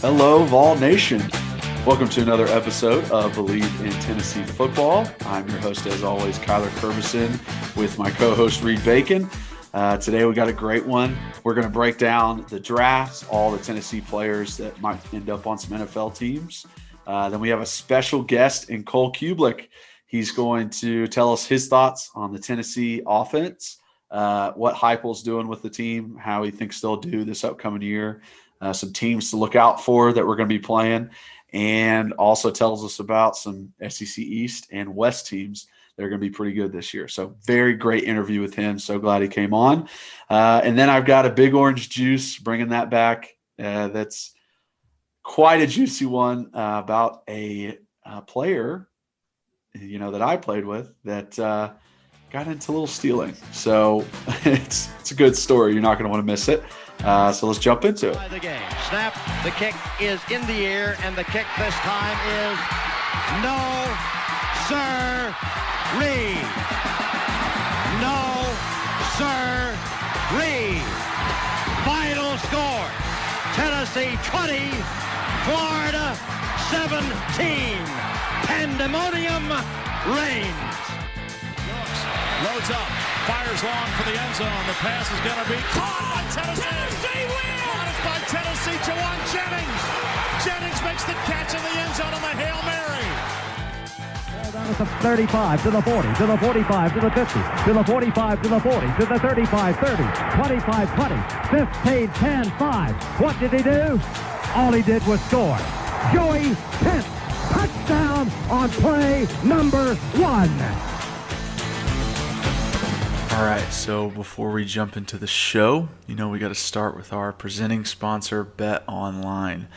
Hello, Vol Nation. Welcome to another episode of Believe in Tennessee Football. I'm your host, as always, Kyler Kervison, with my co-host, Reed Bacon. Today we got a great one. We're going to break down the drafts, all the Tennessee players that might end up on some NFL teams. Then we have a special guest in Cole Cubelic. He's going to tell us his thoughts on the Tennessee offense, what Heupel's doing with the team, how he thinks they'll do this upcoming year, some teams to look out for that we're going to be playing, and also tells us about some SEC East and West teams that are going to be pretty good this year. So very great interview with him. So glad he came on. And then I've got a big orange juice, bringing that back. That's quite a juicy one about a player, that I played with that got into a little stealing. So it's a good story. You're not going to want to miss it. So let's jump into it. The game. Snap. The kick is in the air, and the kick this time is no, sir-ree. No, sir-ree. Final score: Tennessee 20, Florida 17. Pandemonium reigns. Loads up, fires long for the end zone. The pass is going to be caught by Tennessee. Tennessee wins! Caught it by Tennessee, Jawan Jennings. Jennings makes the catch in the end zone on the Hail Mary. Down to the 35, to the 40, to the 45, to the 50, to the 45, to the 40, to the 35, 30, 25, 20, 15, 10, 5. What did he do? All he did was score. Joey Pence, touchdown on play number 1. All right, so before we jump into the show, we got to start with our presenting sponsor, Bet Online.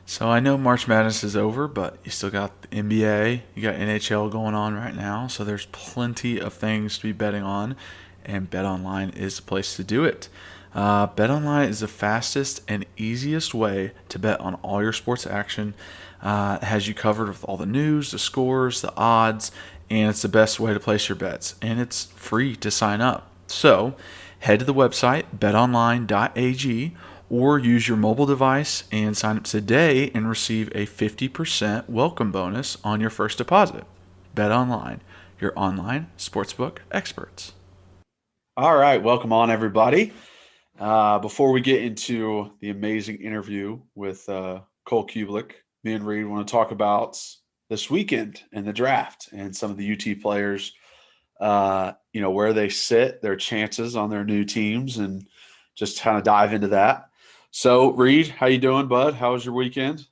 So I know March Madness is over, but you still got the NBA, you got NHL going on right now, so there's plenty of things to be betting on, and Bet Online is the place to do it. Bet Online is the fastest and easiest way to bet on all your sports action. It has you covered with all the news, the scores, the odds, and it's the best way to place your bets, and it's free to sign up. So head to the website betonline.ag or use your mobile device and sign up today and receive a 50% welcome bonus on your first deposit. Bet Online, your online sportsbook experts. All right, welcome on, everybody. Before we get into the amazing interview with Cole Cubelic, me and Reed want to talk about this weekend and the draft and some of the UT players, where they sit, their chances on their new teams, and just kind of dive into that. So, Reed, how you doing, bud? How was your weekend?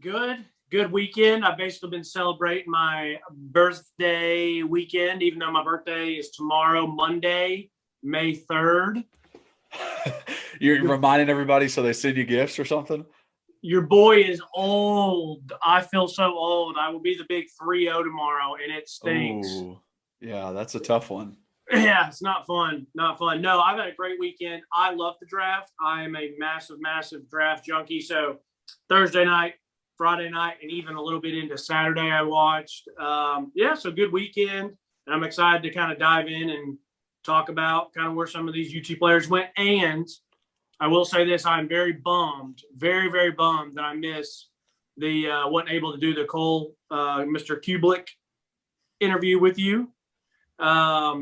Good weekend. I've basically been celebrating my birthday weekend, even though my birthday is tomorrow, Monday, May 3rd. You're reminding everybody so they send you gifts or something? Your boy is old. I feel so old. I will be the big 3-0 tomorrow, and it stinks. Ooh, yeah, that's a tough one. Yeah, it's not fun. Not fun. No, I've had a great weekend. I love the draft. I am a massive, massive draft junkie. So Thursday night, Friday night, and even a little bit into Saturday I watched. So good weekend. And I'm excited to kind of dive in and talk about kind of where some of these UT players went. And I will say this, I'm very bummed, very, very bummed that I missed wasn't able to do the Cole, Mr. Cubelic interview with you. I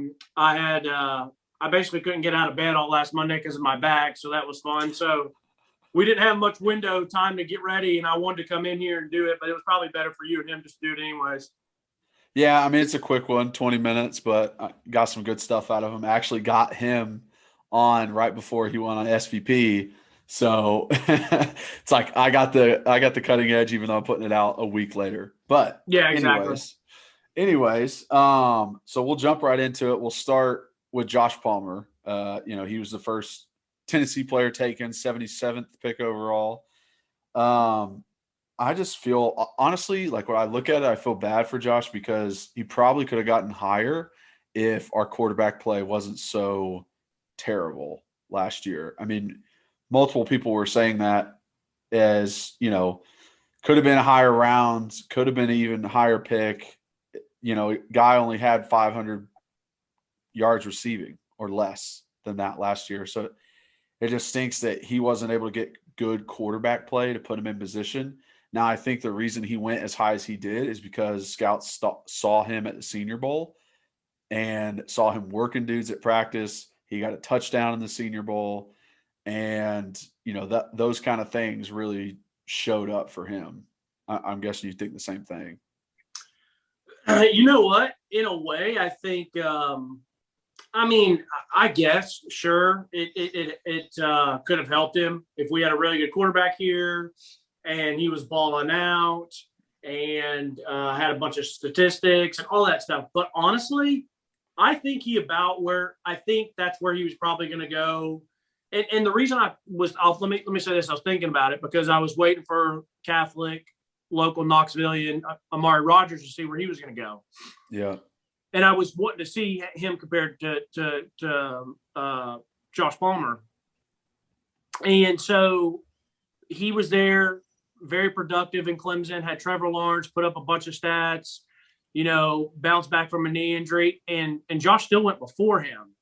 basically couldn't get out of bed all last Monday because of my back, so that was fun. So we didn't have much window time to get ready, and I wanted to come in here and do it, but it was probably better for you and him just to do it anyways. Yeah, I mean, it's a quick one, 20 minutes, but I got some good stuff out of him. I actually got him on right before he went on SVP. So it's like I got the cutting edge, even though I'm putting it out a week later. But yeah, exactly. Anyways, so we'll jump right into it. We'll start with Josh Palmer. He was the first Tennessee player taken, 77th pick overall. I just feel, honestly, like when I look at it, I feel bad for Josh because he probably could have gotten higher if our quarterback play wasn't so terrible last year. I mean, multiple people were saying that as, could have been a higher round, could have been an even higher pick. Guy only had 500 yards receiving or less than that last year. So it just stinks that he wasn't able to get good quarterback play to put him in position. Now, I think the reason he went as high as he did is because scouts saw him at the Senior Bowl and saw him working dudes at practice. He got a touchdown in the Senior Bowl, and those kind of things really showed up for him. I'm guessing you think the same thing. You know what? In a way, I think. I guess sure it could have helped him if we had a really good quarterback here, and he was balling out and had a bunch of statistics and all that stuff. But honestly, I think that's where he was probably going to go. And the reason let me say this, I was thinking about it because I was waiting for Catholic, local Knoxvilleian, Amari Rogers to see where he was going to go. Yeah. And I was wanting to see him compared to Josh Palmer. And so he was there, very productive in Clemson, had Trevor Lawrence, put up a bunch of stats, bounced back from a knee injury, and Josh still went before him.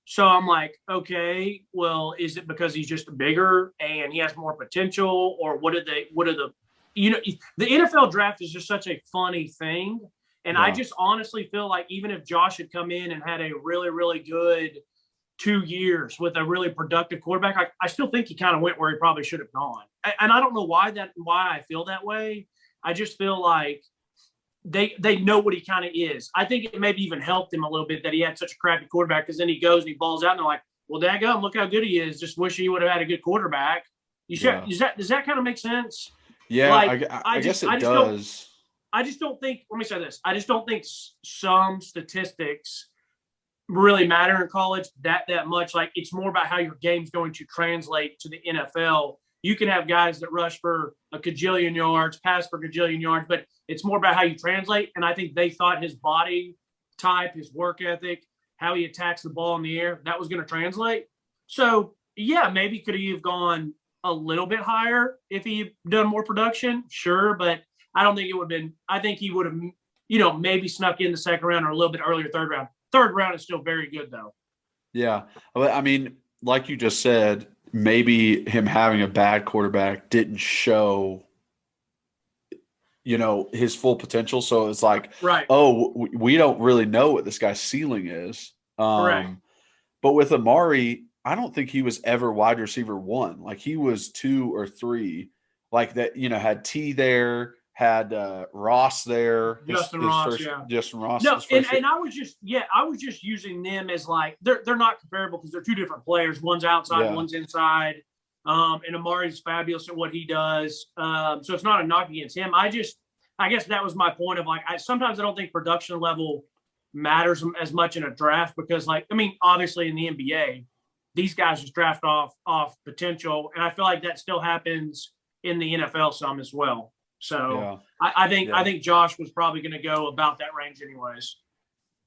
So I'm like, okay, well, is it because he's just bigger and he has more potential, or the NFL draft is just such a funny thing. And I just honestly feel like even if Josh had come in and had a really, really good 2 years with a really productive quarterback, I still think he kind of went where he probably should have gone. And I don't know why I feel that way. I just feel like they know what he kind of is. I think it maybe even helped him a little bit that he had such a crappy quarterback, because then he goes and he balls out and they're like, well, daggum, look how good he is. Just wish he would have had a good quarterback. Does that kind of make sense? Yeah, I guess it does. I just don't think, let me say this. I just don't think some statistics really matter in college that much. Like, it's more about how your game's going to translate to the NFL. You can have guys that rush for a gajillion yards, pass for a gajillion yards, but it's more about how you translate. And I think they thought his body type, his work ethic, how he attacks the ball in the air, that was going to translate. So, yeah, maybe could he have gone a little bit higher if he had done more production? Sure, but I don't think it would have been – I think he would have, maybe snuck in the second round or a little bit earlier third round. Third round is still very good, though. Yeah. I mean, like you just said, maybe him having a bad quarterback didn't show, his full potential. So it's like, right. Oh, we don't really know what this guy's ceiling is. Correct. But with Amari, I don't think he was ever wide receiver 1. Like, he was 2 or 3, like that, had T there, had Ross there. Justin Ross. No, and I was just using them as like, they're not comparable because they're two different players. One's outside, one's inside. And Amari's fabulous at what he does. So it's not a knock against him. I guess that was my point of like, sometimes I don't think production level matters as much in a draft because obviously in the NBA, these guys just draft off potential. And I feel like that still happens in the NFL some as well. So I think Josh was probably going to go about that range anyways.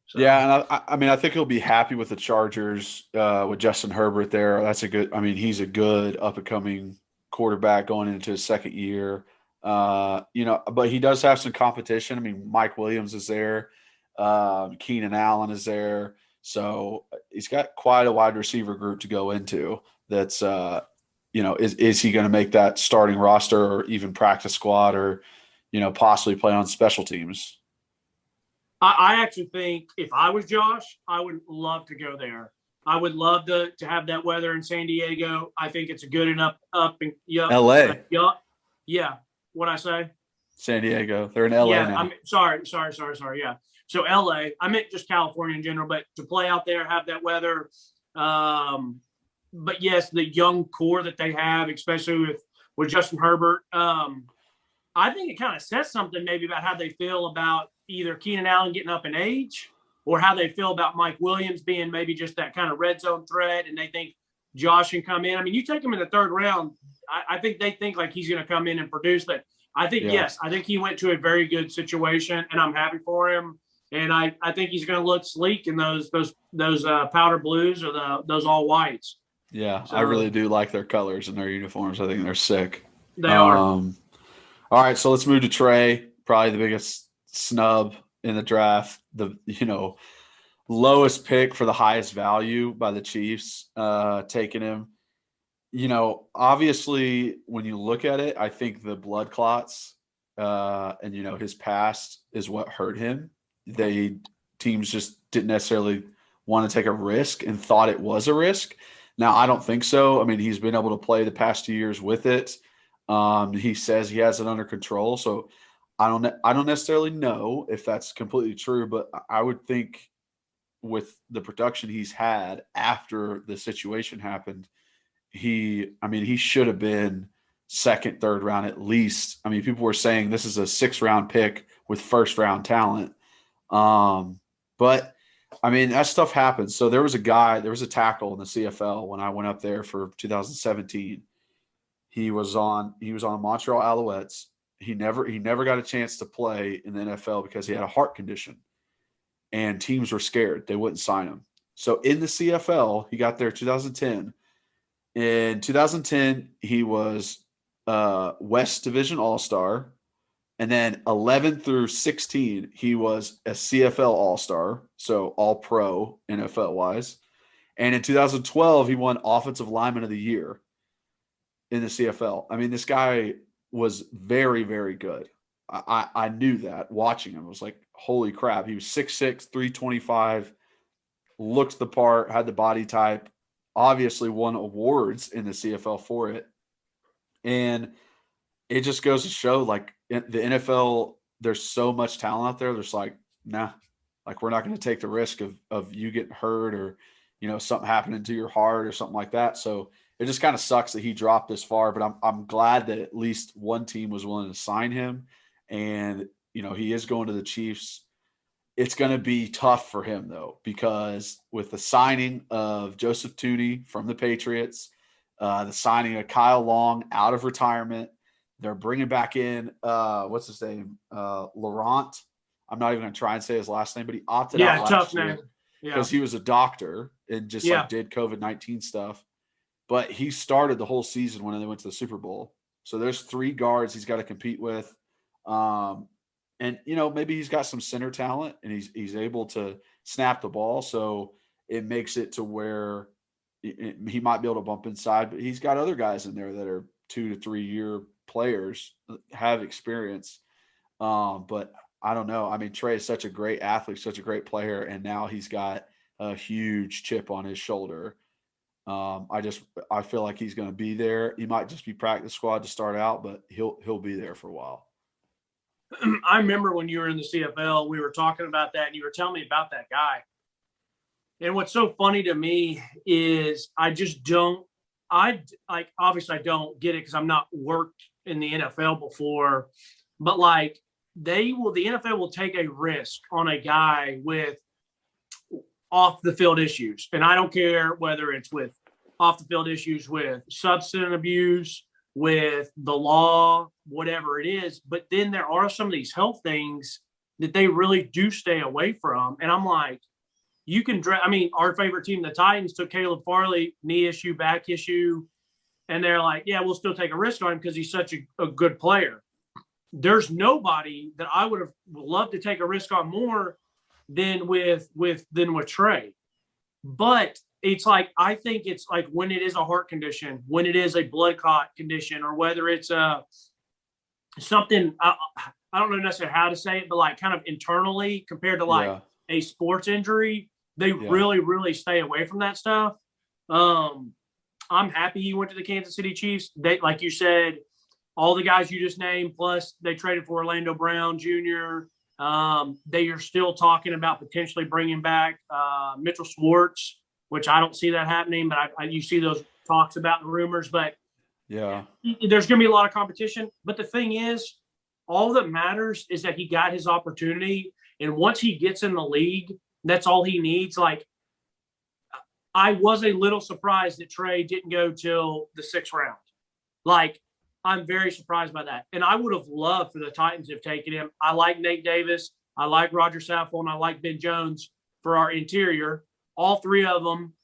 So. Yeah, and I think he'll be happy with the Chargers with Justin Herbert there. That's he's a good up-and-coming quarterback going into his second year. But he does have some competition. Mike Williams is there. Keenan Allen is there. So he's got quite a wide receiver group to go into that's is he going to make that starting roster or even practice squad or, possibly play on special teams? I actually think if I was Josh, I would love to go there. I would love to have that weather in San Diego. I think it's a good enough up and LA. Yeah. What'd I say? San Diego. They're in LA now. Sorry. Yeah. So LA, I meant just California in general, but to play out there, have that weather. But yes, the young core that they have, especially with Justin Herbert, I think it kind of says something maybe about how they feel about either Keenan Allen getting up in age or how they feel about Mike Williams being maybe just that kind of red zone threat. And they think Josh can come in. You take him in the third round, I think they think like he's going to come in and produce. But I think, yes, I think he went to a very good situation and I'm happy for him. And I think he's going to look sleek in those powder blues or those all whites. Yeah, so, I really do like their colors and their uniforms. I think they're sick. They are. All right, so let's move to Trey, probably the biggest snub in the draft. The lowest pick for the highest value by the Chiefs, taking him. Obviously, when you look at it, I think the blood clots and his past is what hurt him. Teams just didn't necessarily want to take a risk and thought it was a risk. Now, I don't think so. I mean, he's been able to play the past 2 years with it. He says he has it under control, so I don't necessarily know if that's completely true, but I would think with the production he's had after the situation happened, he should have been second, third round at least. I mean, people were saying this is a 6th-round pick with first-round talent. But I mean, that stuff happens. So there was a tackle in the CFL when I went up there for 2017. He was on a Montreal Alouettes. He never got a chance to play in the NFL because he had a heart condition, and teams were scared. They wouldn't sign him. So in the CFL, he got there 2010. In 2010, he was West Division All-Star. And then 11 through 16, he was a CFL All-Star, so All-Pro NFL-wise. And in 2012, he won Offensive Lineman of the Year in the CFL. I mean, this guy was very, very good. I knew that watching him. I was like, holy crap. He was 6'6", 325, looked the part, had the body type, obviously won awards in the CFL for it. And it just goes to show, like, in the NFL, there's so much talent out there. There's like, nah, like, we're not going to take the risk of you getting hurt or, something happening to your heart or something like that. So it just kind of sucks that he dropped this far, but I'm glad that at least one team was willing to sign him. And, he is going to the Chiefs. It's going to be tough for him, though, because with the signing of Joseph Tooney from the Patriots, the signing of Kyle Long out of retirement, they're bringing back in, what's his name? Laurent. I'm not even going to try and say his last name, but he opted out last year because he was a doctor and just did COVID-19 stuff. But he started the whole season when they went to the Super Bowl. So there's 3 guards he's got to compete with. And, maybe he's got some center talent and he's able to snap the ball. So it makes it to where he might be able to bump inside, but he's got other guys in there that are 2 to 3 year players, have experience. But I don't know. I mean, Trey is such a great athlete, such a great player, and now he's got a huge chip on his shoulder. I feel like he's going to be there. He might just be practice squad to start out, but he'll be there for a while. I remember when you were in the CFL, we were talking about that, and you were telling me about that guy. And what's so funny to me is obviously I don't get it because I'm not worked in the NFL before, but like the NFL will take a risk on a guy with off the field issues. And I don't care whether it's with off the field issues with substance abuse, with the law, whatever it is. But then there are some of these health things that they really do stay away from. And I'm like, you can our favorite team, the Titans, took Caleb Farley, knee issue, back issue. And they're like, yeah, we'll still take a risk on him because he's such a good player. There's nobody that I would have loved to take a risk on more than with Trey. But it's like, I think it's like when it is a heart condition, when it is a blood clot condition, or whether it's something, I don't know necessarily how to say it, but like kind of internally compared to a sports injury, they really, really stay away from that stuff. I'm happy he went to the Kansas City Chiefs. They, like you said, all the guys you just named, plus they traded for Orlando Brown Jr. They are still talking about potentially bringing back Mitchell Schwartz, which I don't see that happening, but you see those talks about the rumors. But there's going to be a lot of competition. But the thing is, all that matters is that he got his opportunity. And once he gets in the league, that's all he needs. Like, I was a little surprised that Trey didn't go till the 6th round. Like, I'm very surprised by that. And I would have loved for the Titans to have taken him. I like Nate Davis. I like Roger Saffold, and I like Ben Jones for our interior. All 3 of them.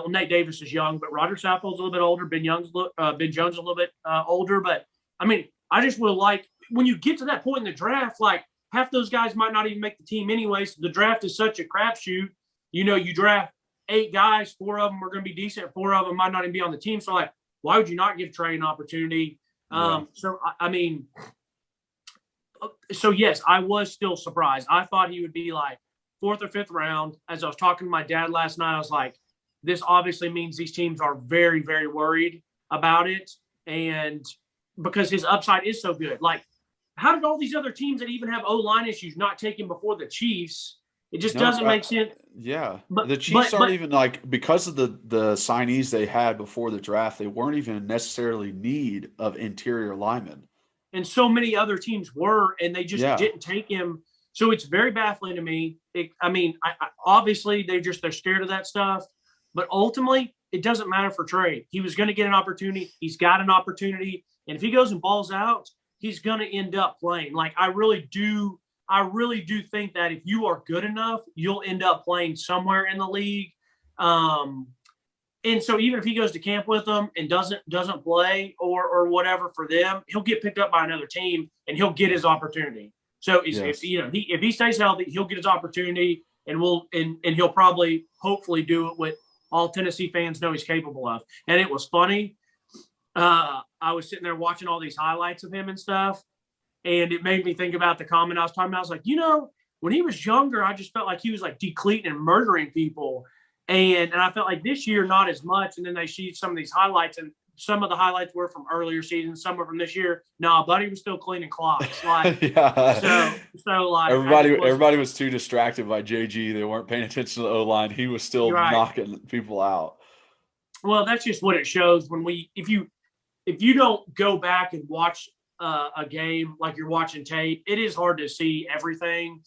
Nate Davis is young, but Roger Saffold's a little bit older. Ben Jones a little bit older. But, I mean, I just would like, when you get to that point in the draft, like, half those guys might not even make the team anyway. So the draft is such a crapshoot. You draft 8 guys, 4 of them are going to be decent. 4 of them might not even be on the team. So, like, Why would you not give Trey an opportunity? So, I mean, so yes, I was still surprised. I thought he would be like 4th or 5th round. As I was talking to my dad last night, I was like, this obviously means these teams are very, very worried about it. And because his upside is so good. Like, how did all these other teams that even have O-line issues not take him before the Chiefs? It just doesn't make sense. Yeah. But the Chiefs aren't even like, because of the signees they had before the draft, they weren't even necessarily need of interior linemen. And so many other teams were, and they just didn't take him. So it's very baffling to me. Obviously they're scared of that stuff, but ultimately it doesn't matter for Trey. He was going to get an opportunity. He's got an opportunity. And if he goes and balls out, he's going to end up playing. Like, I really do think that if you are good enough, you'll end up playing somewhere in the league. And so even if he goes to camp with them and doesn't play or whatever for them, he'll get picked up by another team and he'll get his opportunity. So if he stays healthy, he'll get his opportunity, and he'll probably hopefully do it what all Tennessee fans know he's capable of. And it was funny. I was sitting there watching all these highlights of him and stuff, and it made me think about the comment I was talking about. I was like, when he was younger, I just felt like he was like decleating and murdering people. And I felt like this year, not as much. And then they see some of these highlights, and some of the highlights were from earlier seasons, some were from this year. No, buddy was still cleaning clocks. Like, so like everybody was too distracted by JG. They weren't paying attention to the O-line. He was still knocking people out. Well, that's just what it shows when if you don't go back and watch a game like you're watching tape, it is hard to see everything.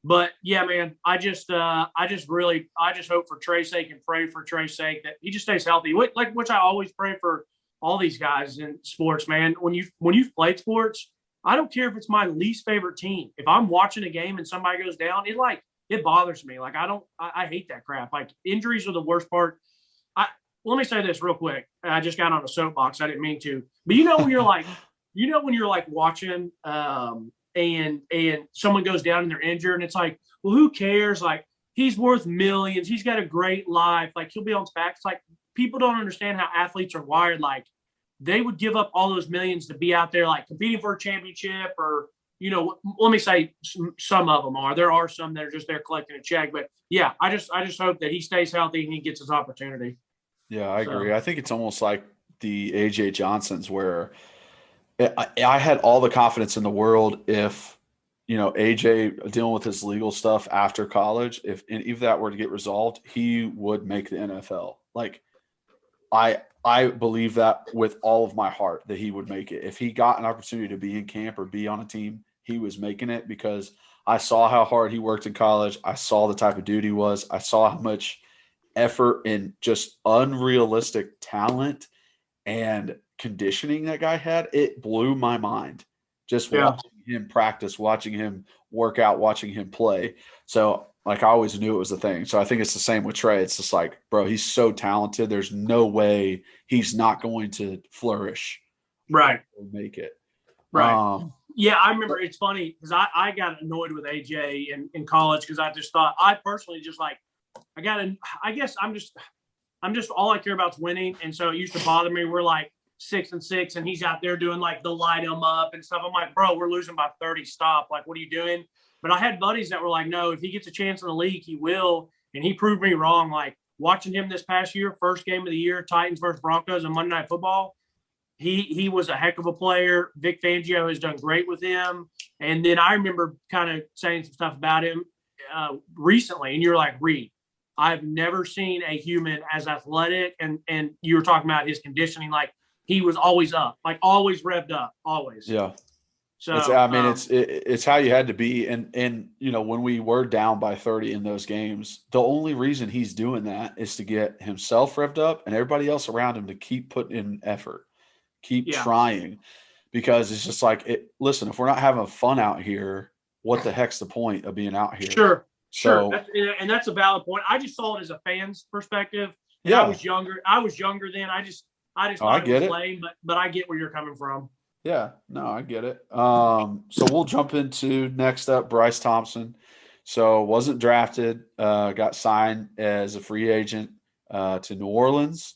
But yeah, man, I just hope for Trey's sake and pray for Trey's sake that he just stays healthy. Which I always pray for all these guys in sports, man. When you've played sports, I don't care if it's my least favorite team. If I'm watching a game and somebody goes down, it bothers me. Like, I hate that crap. Like, injuries are the worst part. Let me say this real quick. I just got on a soapbox. I didn't mean to, but when you're like watching, and someone goes down and they're injured, and it's like, well, who cares? Like, he's worth millions. He's got a great life. Like, he'll be on his back. It's like, people don't understand how athletes are wired. Like, they would give up all those millions to be out there, like, competing for a championship, or, let me say some of them are. There are some that are just there collecting a check. But yeah, I just hope that he stays healthy and he gets his opportunity. Yeah, I agree. I think it's almost like the AJ Johnsons, where I had all the confidence in the world if, AJ dealing with his legal stuff after college, if that were to get resolved, he would make the NFL. Like, I believe that with all of my heart that he would make it. If he got an opportunity to be in camp or be on a team, he was making it, because I saw how hard he worked in college. I saw the type of dude he was. I saw how much effort and just unrealistic talent and conditioning that guy had. It blew my mind just watching him practice, watching him work out, watching him play. So, like, I always knew it was a thing. So I think it's the same with Trey. It's just like, bro, he's so talented. There's no way he's not going to flourish. Right. Or make it. Right. Yeah, I remember. It's funny because I got annoyed with AJ in college, because I just thought, I personally just like, I guess I'm just all I care about is winning. And so it used to bother me. We're like 6-6, and he's out there doing like the light him up and stuff. I'm like, bro, we're losing by 30. Stop. Like, what are you doing? But I had buddies that were like, no, if he gets a chance in the league, he will. And he proved me wrong. Like, watching him this past year, first game of the year, Titans versus Broncos on Monday Night Football, he was a heck of a player. Vic Fangio has done great with him. And then I remember kind of saying some stuff about him recently. And you're like, Reed, I've never seen a human as athletic. And you were talking about his conditioning. Like, he was always up, like always revved up, always. Yeah. So it's how you had to be. And when we were down by 30 in those games, the only reason he's doing that is to get himself revved up and everybody else around him to keep putting in effort, keep trying, because it's just like, listen, if we're not having fun out here, what the heck's the point of being out here? Sure. That's a valid point. I just saw it as a fan's perspective. Yeah. I was younger then. I just thought it was lame, but I get where you're coming from. Yeah, no, I get it. So we'll jump into next up, Bryce Thompson. So wasn't drafted, got signed as a free agent to New Orleans.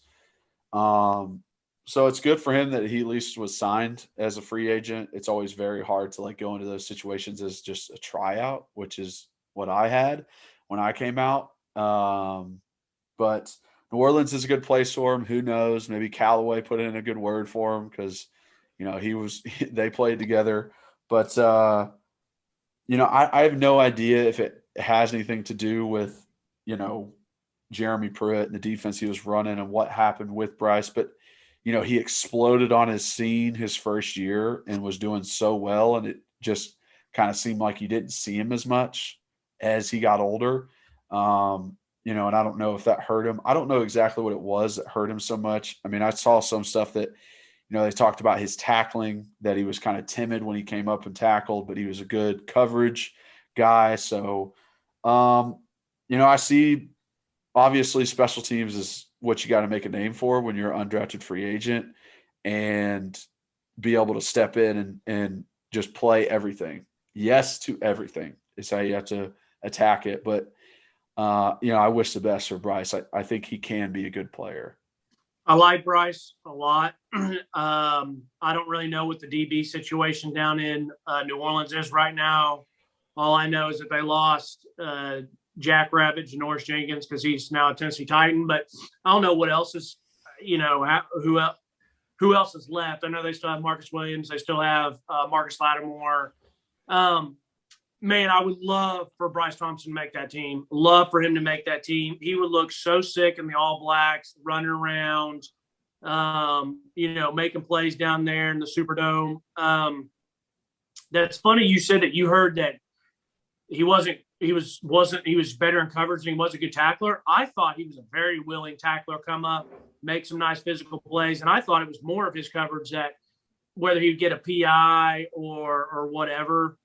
So it's good for him that he at least was signed as a free agent. It's always very hard to like go into those situations as just a tryout, which is what I had when I came out. But New Orleans is a good place for him. Who knows? Maybe Callaway put in a good word for him because, they played together. But, I have no idea if it has anything to do with, Jeremy Pruitt and the defense he was running and what happened with Bryce. But, he exploded on his scene his first year and was doing so well. And it just kind of seemed like you didn't see him as much as he got older. And I don't know if that hurt him. I don't know exactly what it was that hurt him so much. I mean, I saw some stuff that, they talked about his tackling, that he was kind of timid when he came up and tackled, but he was a good coverage guy. So, I see obviously special teams is what you got to make a name for when you're an undrafted free agent and be able to step in and just play everything. Yes to everything is how you have to attack it. But, I wish the best for Bryce. I think he can be a good player. I like Bryce a lot. I don't really know what the DB situation down in New Orleans is right now. All I know is that they lost Jack Ravage and Norris Jenkins because he's now a Tennessee Titan. But I don't know what else is, who else is left. I know they still have Marcus Williams. They still have Marcus Lattimore. Man, I would love for Bryce Thompson to make that team. Love for him to make that team. He would look so sick in the All Blacks, running around, making plays down there in the Superdome. That's funny. You said that you heard that he was better in coverage and he was a good tackler. I thought he was a very willing tackler, come up, make some nice physical plays. And I thought it was more of his coverage that whether he'd get a PI or whatever.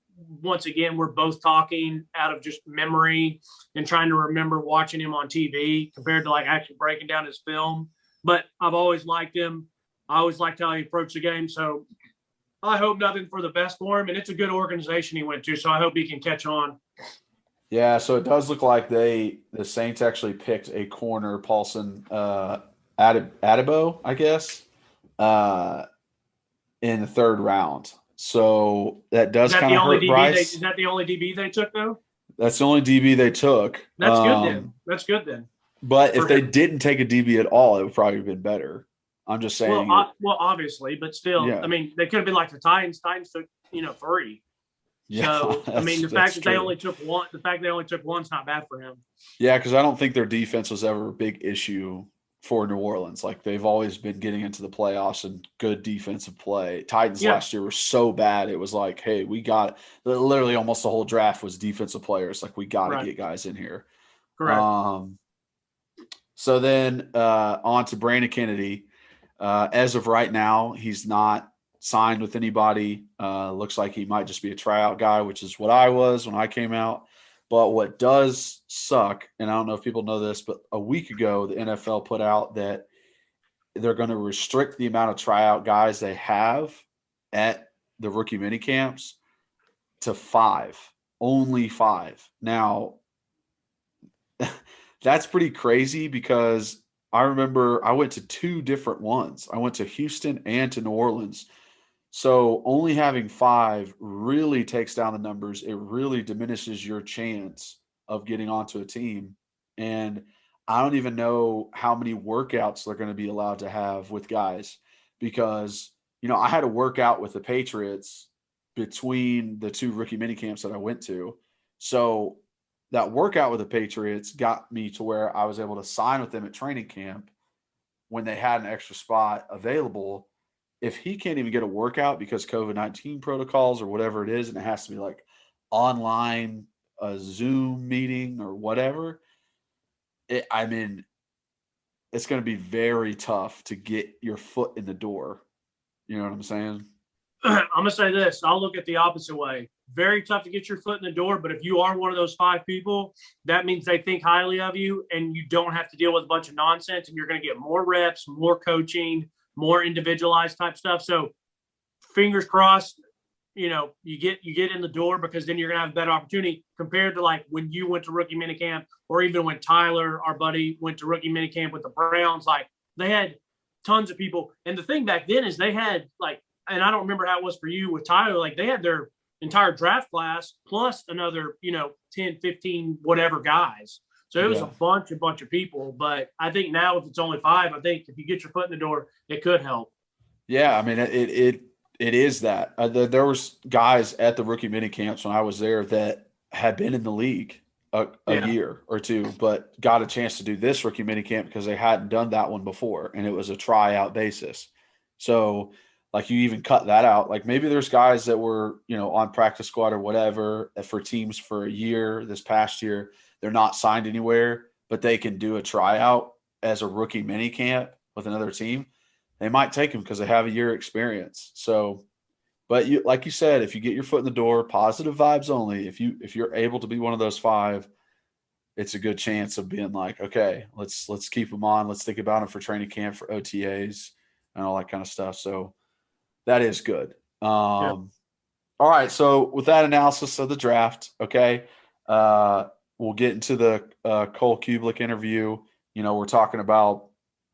Once again, we're both talking out of just memory and trying to remember watching him on TV compared to like actually breaking down his film. But I've always liked him. I always liked how he approached the game. So I hope nothing for the best for him. And it's a good organization he went to. So I hope he can catch on. Yeah, so it does look like the Saints actually picked a corner, Paulson Adebo, I guess, in the third round. So that does kind of hurt Bryce. Is that the only DB they took, though? That's the only DB they took. That's good then. That's good then. But if they didn't take a DB at all, it would probably have been better. I'm just saying. Well, obviously, but still, yeah. I mean, they could have been like the Titans. Titans took, 3. Yeah, so I mean, the fact that they only took one's not bad for him. Yeah, because I don't think their defense was ever a big issue for New Orleans. Like they've always been getting into the playoffs and good defensive play. Titans last year were so bad. It was like, hey, we got literally almost the whole draft was defensive players. Like we got to get guys in here. Correct. So then on to Brandon Kennedy. As of right now, he's not signed with anybody. Looks like he might just be a tryout guy, which is what I was when I came out. But what does suck, and I don't know if people know this, but a week ago, the NFL put out that they're going to restrict the amount of tryout guys they have at the rookie mini camps to 5, only 5. Now, that's pretty crazy because I remember I went to 2 different ones. I went to Houston and to New Orleans. So only having 5 really takes down the numbers. It really diminishes your chance of getting onto a team. And I don't even know how many workouts they're going to be allowed to have with guys because, I had a workout with the Patriots between the 2 rookie mini camps that I went to. So that workout with the Patriots got me to where I was able to sign with them at training camp when they had an extra spot available. If he can't even get a workout because COVID-19 protocols or whatever it is, and it has to be like online, a Zoom meeting or whatever, it's going to be very tough to get your foot in the door. You know what I'm saying? I'm going to say this. I'll look at the opposite way. Very tough to get your foot in the door, but if you are one of those 5 people, that means they think highly of you and you don't have to deal with a bunch of nonsense and you're going to get more reps, more coaching, more individualized type stuff. So fingers crossed, you get in the door because then you're going to have a better opportunity compared to like when you went to rookie minicamp or even when Tyler, our buddy, went to rookie minicamp with the Browns. Like they had tons of people. And the thing back then is they had and I don't remember how it was for you with Tyler, they had their entire draft class plus another, 10, 15, whatever guys. So it was a bunch of people. But I think now if it's only 5, I think if you get your foot in the door, it could help. Yeah, I mean, it is that. There was guys at the rookie mini camps when I was there that had been in the league a year or two, but got a chance to do this rookie mini camp because they hadn't done that one before, and it was a tryout basis. So, you even cut that out. Maybe there's guys that were, on practice squad or whatever for teams for a year this past year. They're not signed anywhere, but they can do a tryout as a rookie mini camp with another team. They might take them because they have a year experience. So, but like you said, if you get your foot in the door, positive vibes only. If you're able to be one of those 5, it's a good chance of being okay, let's keep them on. Let's think about them for training camp, for OTAs, and all that kind of stuff. So that is good. All right. So with that analysis of the draft, okay, we'll get into the Cole Cubelic interview. We're talking about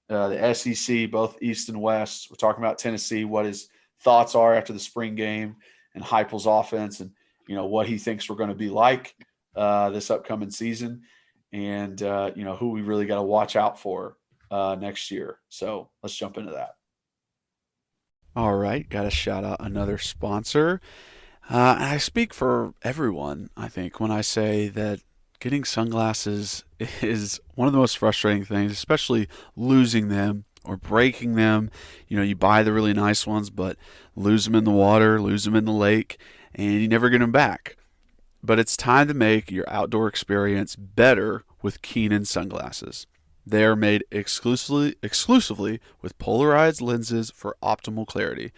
the SEC, both East and West. We're talking about Tennessee, what his thoughts are after the spring game and Heupel's offense, and what he thinks we're going to be like this upcoming season, and who we really got to watch out for next year. So let's jump into that. All right, got to shout out another sponsor. I speak for everyone, I think, when I say that getting sunglasses is one of the most frustrating things, especially losing them or breaking them. You buy the really nice ones, but lose them in the water, lose them in the lake, and you never get them back. But it's time to make your outdoor experience better with Keenan sunglasses. They are made exclusively with polarized lenses for optimal clarity.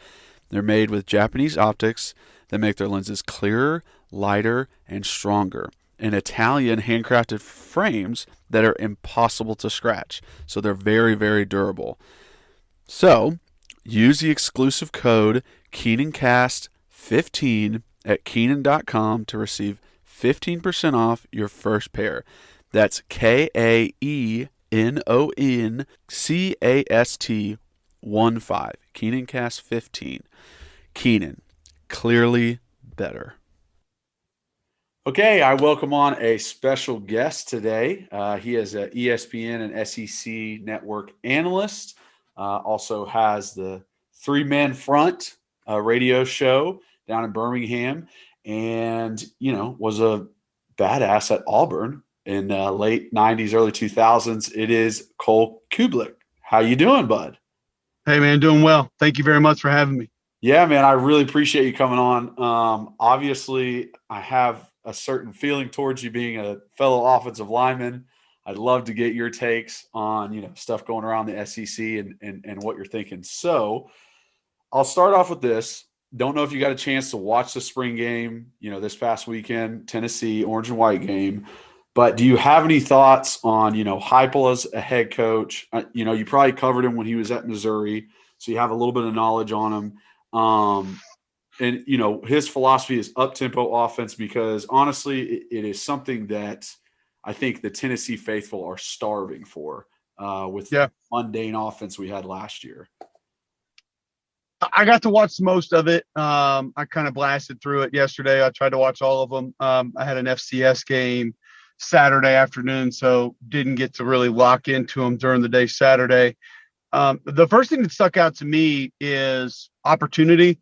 They're made with Japanese optics that make their lenses clearer, lighter, and stronger, and Italian handcrafted frames that are impossible to scratch. So they're very, very durable. So use the exclusive code KeenanCast15 at Keenan.com to receive 15% off your first pair. That's KAENONCAST15. KeenanCast15. Keenan, clearly better. Okay, I welcome on a special guest today. He is an ESPN and SEC Network analyst. Also has the 3-Man Front radio show down in Birmingham, and was a badass at Auburn in late 90s, early 2000s. It is Cole Cubelic. How you doing, bud? Hey, man, doing well. Thank you very much for having me. Yeah, man, I really appreciate you coming on. Obviously, I have a certain feeling towards you being a fellow offensive lineman. I'd love to get your takes on, stuff going around the SEC and what you're thinking. So I'll start off with this. Don't know if you got a chance to watch the spring game, this past weekend, Tennessee, orange and white game. But do you have any thoughts on, Heupel as a head coach? You probably covered him when he was at Missouri, so you have a little bit of knowledge on him. And, his philosophy is up-tempo offense because, honestly, it is something that I think the Tennessee faithful are starving for with the mundane offense we had last year. I got to watch most of it. I kind of blasted through it yesterday. I tried to watch all of them. I had an FCS game Saturday afternoon, so didn't get to really lock into them during the day Saturday. The first thing that stuck out to me is opportunity.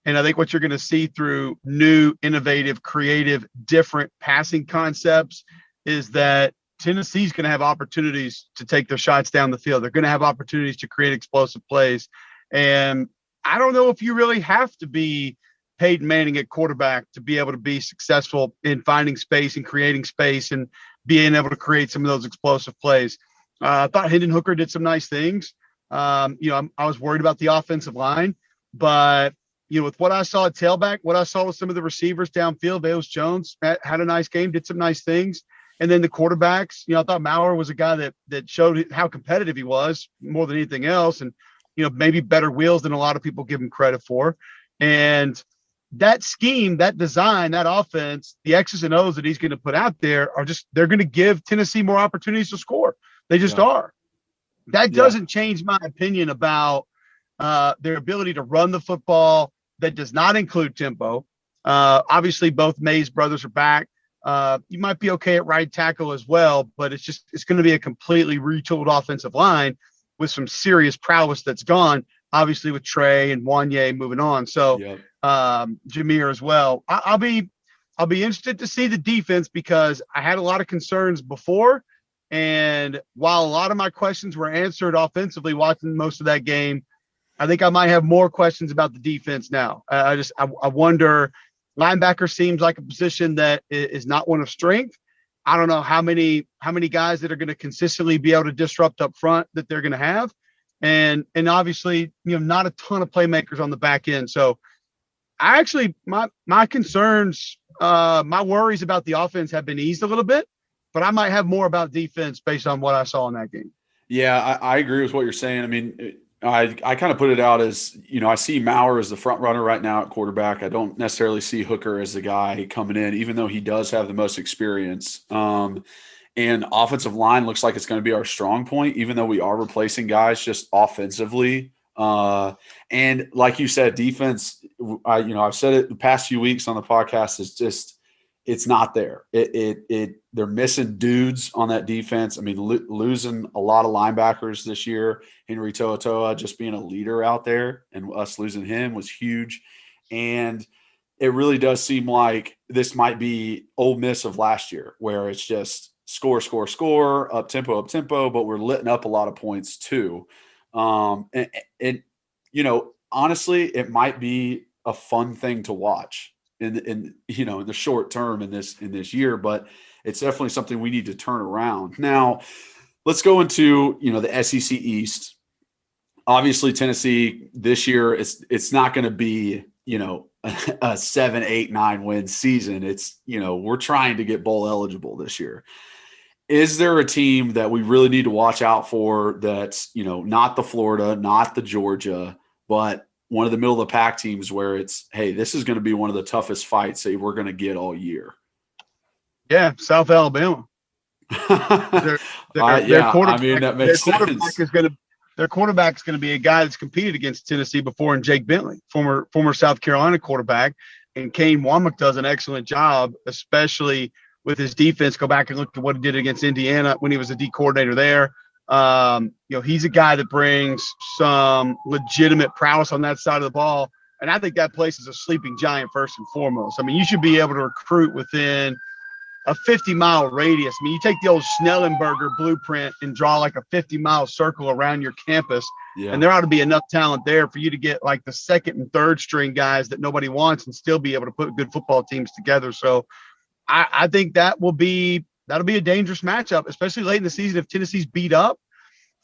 And I think what you're going to see through new, innovative, creative, different passing concepts is that Tennessee's going to have opportunities to take their shots down the field. They're going to have opportunities to create explosive plays. And I don't know if you really have to be Peyton Manning at quarterback to be able to be successful in finding space and creating space and being able to create some of those explosive plays. I thought Hendon Hooker did some nice things. I was worried about the offensive line, but with what I saw at tailback, what I saw with some of the receivers downfield, Vales Jones had a nice game, did some nice things. And then the quarterbacks, I thought Maurer was a guy that showed how competitive he was more than anything else. And, maybe better wheels than a lot of people give him credit for. And that scheme, that design, that offense, the X's and O's that he's going to put out there they're going to give Tennessee more opportunities to score. They just are. That doesn't change my opinion about their ability to run the football. That does not include tempo. Obviously, both Mays brothers are back. You might be okay at right tackle as well, but it's going to be a completely retooled offensive line with some serious prowess that's gone, obviously with Trey and Wanye moving on. So Jameer as well. I'll be interested to see the defense because I had a lot of concerns before. And while a lot of my questions were answered offensively watching most of that game, I think I might have more questions about the defense now. I wonder, linebacker seems like a position that is not one of strength. I don't know how many guys that are going to consistently be able to disrupt up front that they're going to have. And obviously, not a ton of playmakers on the back end. So I actually, my concerns, my worries about the offense have been eased a little bit, but I might have more about defense based on what I saw in that game. Yeah, I agree with what you're saying. I mean, I kind of put it out as, I see Maurer as the front runner right now at quarterback. I don't necessarily see Hooker as the guy coming in, even though he does have the most experience. And offensive line looks like it's going to be our strong point, even though we are replacing guys just offensively. And like you said, defense, I've said it the past few weeks on the podcast, is just, it's not there. They're missing dudes on that defense. I mean, losing a lot of linebackers this year. Henry To'oTo'o just being a leader out there, and us losing him was huge. And it really does seem like this might be Ole Miss of last year, where it's just score, up tempo, but we're letting up a lot of points too. And honestly, it might be a fun thing to watch in the short term in this year, but it's definitely something we need to turn around. Now, let's go into, the SEC East. Obviously, Tennessee this year, it's not going to be, a 7, 8, 9 win season. It's, we're trying to get bowl eligible this year. Is there a team that we really need to watch out for that's, not the Florida, not the Georgia, but one of the middle of the pack teams where it's, hey, this is going to be one of the toughest fights that we're going to get all year? Yeah, South Alabama. Their I mean, that makes sense. Their quarterback is going to be a guy that's competed against Tennessee before, in Jake Bentley, former South Carolina quarterback. And Kane Womack does an excellent job, especially with his defense. Go back and look at what he did against Indiana when he was a D coordinator there. He's a guy that brings some legitimate prowess on that side of the ball. And I think that place is a sleeping giant first and foremost. I mean, you should be able to recruit within a 50-mile radius. I mean, you take the old Schnellenberger blueprint and draw like a 50-mile circle around your campus, and there ought to be enough talent there for you to get like the second and third string guys that nobody wants and still be able to put good football teams together. So I think that'll be a dangerous matchup, especially late in the season if Tennessee's beat up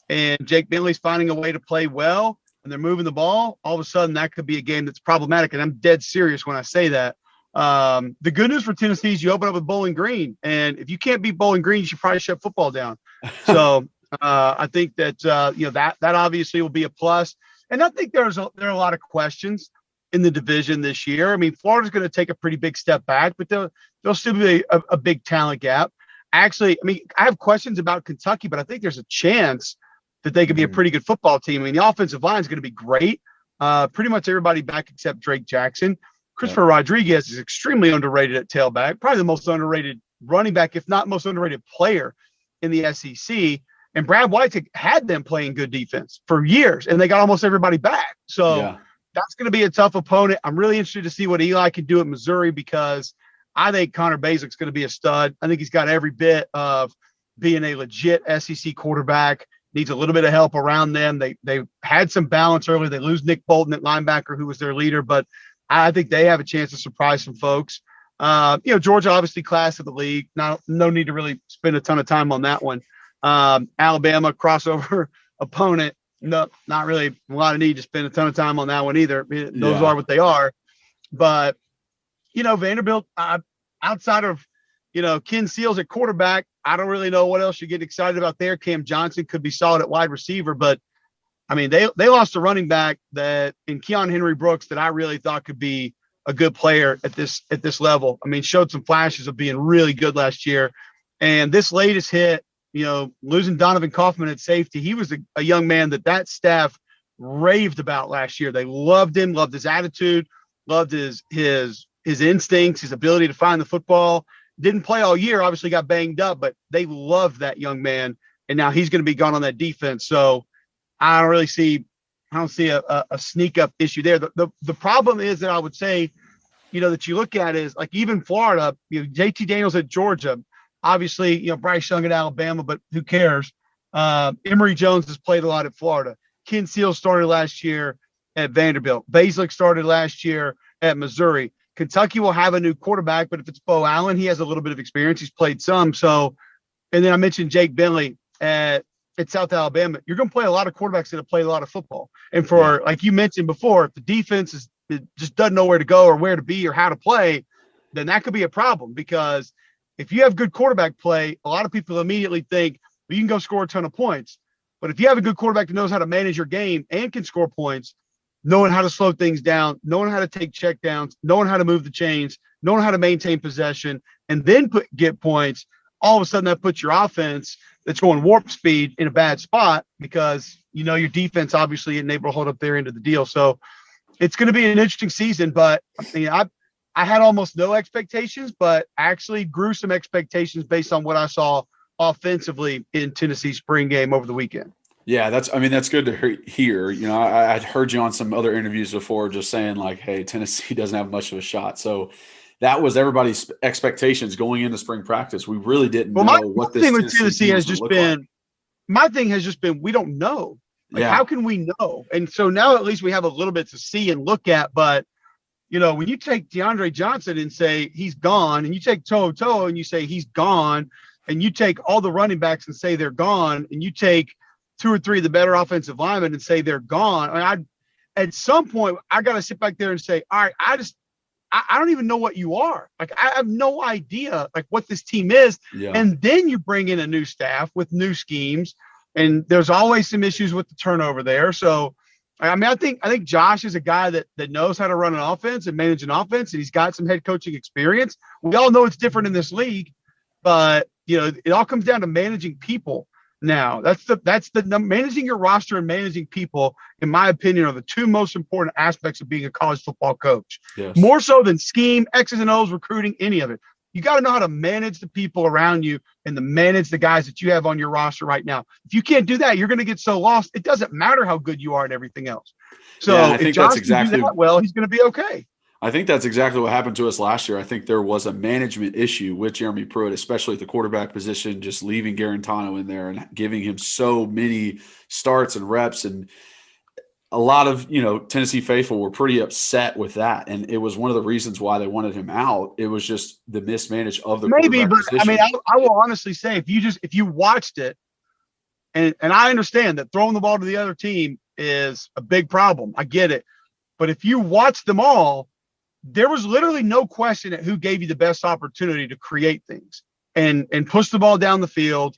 and Jake Bentley's finding a way to play well and they're moving the ball. All of a sudden, that could be a game that's problematic, and I'm dead serious when I say that. The good news for Tennessee is you open up with Bowling Green, and if you can't beat Bowling Green, you should probably shut football down. So I think that that obviously will be a plus. And I think there are a lot of questions in the division this year. I mean, Florida's going to take a pretty big step back, but there'll still be a big talent gap. Actually, I mean, I have questions about Kentucky, but I think there's a chance that they could be a pretty good football team. I mean, the offensive line is going to be great. Pretty much everybody back except Drake Jackson. Christopher Rodriguez is extremely underrated at tailback, probably the most underrated running back, if not most underrated player in the SEC. And Brad White had them playing good defense for years, and they got almost everybody back. So that's going to be a tough opponent. I'm really interested to see what Eli can do at Missouri because I think Connor Basic's going to be a stud. I think he's got every bit of being a legit SEC quarterback. Needs a little bit of help around them. They had some balance early. They lose Nick Bolton at linebacker, who was their leader, but I think they have a chance to surprise some folks. Georgia, obviously class of the league. No need to really spend a ton of time on that one. Alabama, crossover opponent. No, not really a lot of need to spend a ton of time on that one either. Those are what they are. But, Vanderbilt, outside of, Ken Seals at quarterback, I don't really know what else you get excited about there. Cam Johnson could be solid at wide receiver, but I mean, they lost a running back in Keon Henry Brooks that I really thought could be a good player at this level. I mean, showed some flashes of being really good last year. And this latest hit losing Donovan Kaufman at safety, he was a young man that staff raved about last year. They loved him, loved his attitude, loved his instincts, his ability to find the football. Didn't play all year, obviously got banged up, but they loved that young man. And now he's going to be gone on that defense. So I don't see a sneak up issue there. The problem is that I would say, that you look at is like even Florida, JT Daniels at Georgia, obviously, Bryce Young at Alabama, but who cares? Emory Jones has played a lot at Florida. Ken Seals started last year at Vanderbilt. Baszler started last year at Missouri. Kentucky will have a new quarterback, but if it's Bo Allen, he has a little bit of experience. He's played some. So, and then I mentioned Jake Bentley at South Alabama. You're going to play a lot of quarterbacks that have played a lot of football. And like you mentioned before, if the defense just doesn't know where to go or where to be or how to play, then that could be a problem, because if you have good quarterback play, a lot of people immediately think, well, you can go score a ton of points. But if you have a good quarterback that knows how to manage your game and can score points, knowing how to slow things down, knowing how to take checkdowns, knowing how to move the chains, knowing how to maintain possession, and then get points, all of a sudden that puts your offense that's going warp speed in a bad spot, because your defense obviously isn't able to hold up their end of the deal. So it's going to be an interesting season. But I had almost no expectations, but actually grew some expectations based on what I saw offensively in Tennessee's spring game over the weekend. Yeah, that's good to hear. I'd heard you on some other interviews before just saying like, hey, Tennessee doesn't have much of a shot. So that was everybody's expectations going into spring practice. We really didn't know what this thing with Tennessee has just been. Like. My thing has just been, we don't know. How can we know? And so now at least we have a little bit to see and look at. But when you take DeAndre Johnson and say he's gone, and you take To'o and you say he's gone, and you take all the running backs and say they're gone, and you take two or three of the better offensive linemen and say they're gone. At some point, I got to sit back there and say, all right, I don't even know what you are. Like, I have no idea like what this team is. Yeah. And then you bring in a new staff with new schemes, and there's always some issues with the turnover there. So, I think Josh is a guy that knows how to run an offense and manage an offense, and he's got some head coaching experience. We all know it's different in this league, but it all comes down to managing people. Now, that's the managing your roster and managing people, in my opinion, are the two most important aspects of being a college football coach. Yes. More so than scheme, X's and O's, recruiting, any of it. You got to know how to manage the people around you and to manage the guys that you have on your roster right now. If you can't do that, you're going to get so lost. It doesn't matter how good you are at everything else. So if Josh can do that well, he's going to be okay. I think that's exactly what happened to us last year. I think there was a management issue with Jeremy Pruitt, especially at the quarterback position, just leaving Garantano in there and giving him so many starts and reps. And a lot of, Tennessee faithful were pretty upset with that. And it was one of the reasons why they wanted him out. It was just the mismanaged of the maybe, but position. I will honestly say, if you watched it, and I understand that throwing the ball to the other team is a big problem. I get it. But if you watch them all, there was literally no question at who gave you the best opportunity to create things and push the ball down the field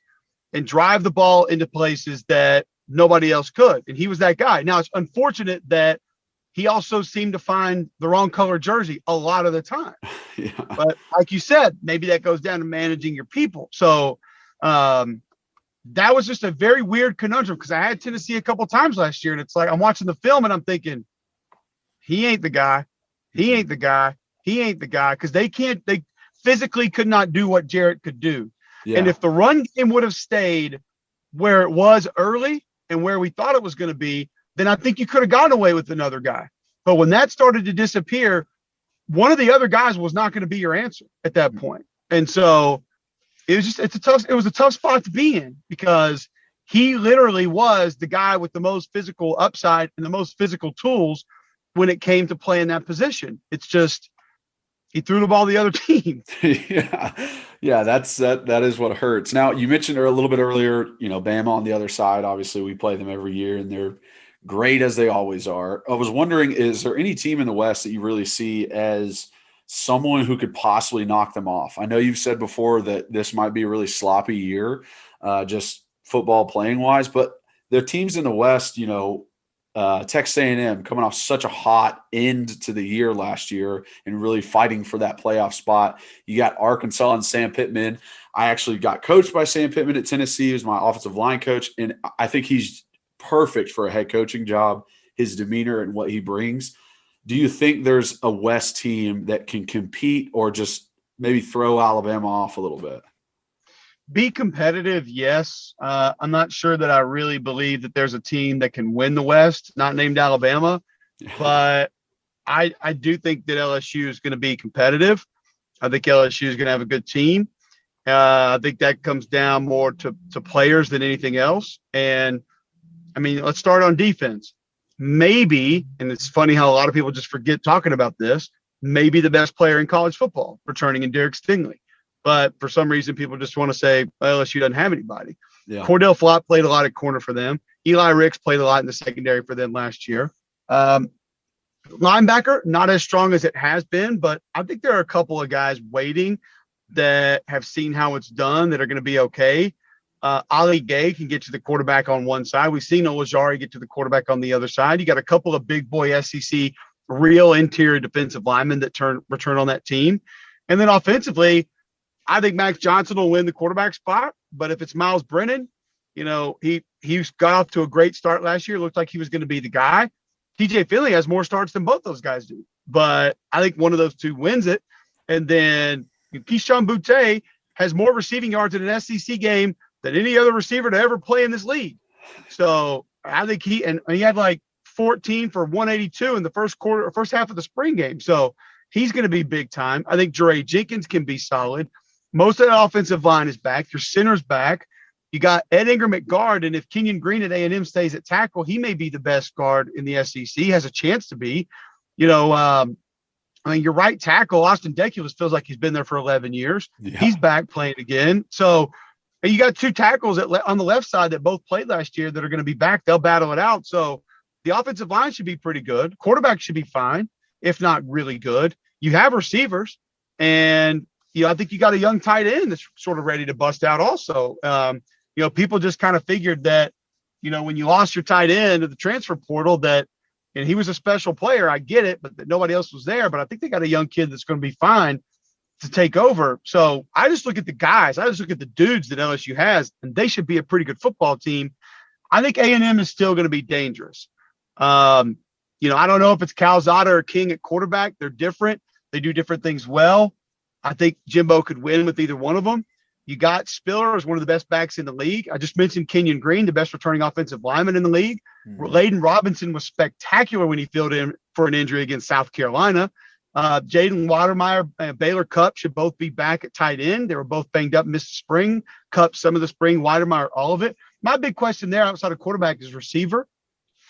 and drive the ball into places that nobody else could. And he was that guy. Now, it's unfortunate that he also seemed to find the wrong color jersey a lot of the time. Yeah. But like you said, maybe that goes down to managing your people. So that was just a very weird conundrum, because I had Tennessee a couple times last year, and it's like I'm watching the film and I'm thinking, he ain't the guy. He ain't the guy. He ain't the guy, because they physically could not do what Jarrett could do. Yeah. And if the run game would have stayed where it was early and where we thought it was going to be, then I think you could have gotten away with another guy. But when that started to disappear, one of the other guys was not going to be your answer at that point. And so it was a tough spot to be in, because he literally was the guy with the most physical upside and the most physical tools when it came to playing that position. It's just, he threw the ball to the other team. Yeah, that is what hurts. Now, you mentioned a little bit earlier, Bama on the other side. Obviously, we play them every year, and they're great as they always are. I was wondering, is there any team in the West that you really see as someone who could possibly knock them off? I know you've said before that this might be a really sloppy year, just football playing wise, but the teams in the West, Texas A&M coming off such a hot end to the year last year and really fighting for that playoff spot. You got Arkansas and Sam Pittman. I actually got coached by Sam Pittman at Tennessee. He was my offensive line coach, and I think he's perfect for a head coaching job, his demeanor and what he brings. Do you think there's a West team that can compete or just maybe throw Alabama off a little bit? Be competitive, yes. I'm not sure that I really believe that there's a team that can win the West, not named Alabama, but I do think that LSU is going to be competitive. I think LSU is going to have a good team. I think that comes down more to players than anything else. And, I mean, let's start on defense. Maybe, and it's funny how a lot of people just forget talking about this, maybe the best player in college football returning in Derek Stingley. But for some reason, people just want to say, well, LSU doesn't have anybody. Yeah. Cordell Flott played a lot at corner for them. Eli Ricks played a lot in the secondary for them last year. Linebacker, not as strong as it has been, but I think there are a couple of guys waiting that have seen how it's done that are going to be okay. Ali Gay can get to the quarterback on one side. We've seen Ojari get to the quarterback on the other side. You got a couple of big boy SEC real interior defensive linemen that return on that team. And then offensively, I think Max Johnson will win the quarterback spot. But if it's Miles Brennan, he's got off to a great start last year. It looked like he was going to be the guy. TJ Finley has more starts than both those guys do. But I think one of those two wins it. And then Keyshawn Boutte has more receiving yards in an SEC game than any other receiver to ever play in this league. So I think he had like 14 for 182 in the first half of the spring game. So he's going to be big time. I think Jeray Jenkins can be solid. Most of the offensive line is back. Your center's back. You got Ed Ingram at guard, and if Kenyon Green at A&M stays at tackle, he may be the best guard in the SEC. He has a chance to be. Your right tackle, Austin Deculus, feels like he's been there for 11 years. Yeah. He's back playing again. So you got two tackles on the left side that both played last year that are going to be back. They'll battle it out. So the offensive line should be pretty good. Quarterback should be fine, if not really good. You have receivers, and I think you got a young tight end that's sort of ready to bust out also. People just kind of figured that, when you lost your tight end to the transfer portal and he was a special player, I get it, but that nobody else was there. But I think they got a young kid that's going to be fine to take over. So I just look at the guys. I just look at the dudes that LSU has, and they should be a pretty good football team. I think A&M is still going to be dangerous. I don't know if it's Calzada or King at quarterback. They're different. They do different things well. I think Jimbo could win with either one of them. You got Spiller as one of the best backs in the league. I just mentioned Kenyon Green, the best returning offensive lineman in the league. Mm-hmm. Layden Robinson was spectacular when he filled in for an injury against South Carolina. Jaden Watermeyer and Baylor Cupp should both be back at tight end. They were both banged up, missed the spring. Cupp, some of the spring. Watermeyer, all of it. My big question there outside of quarterback is receiver.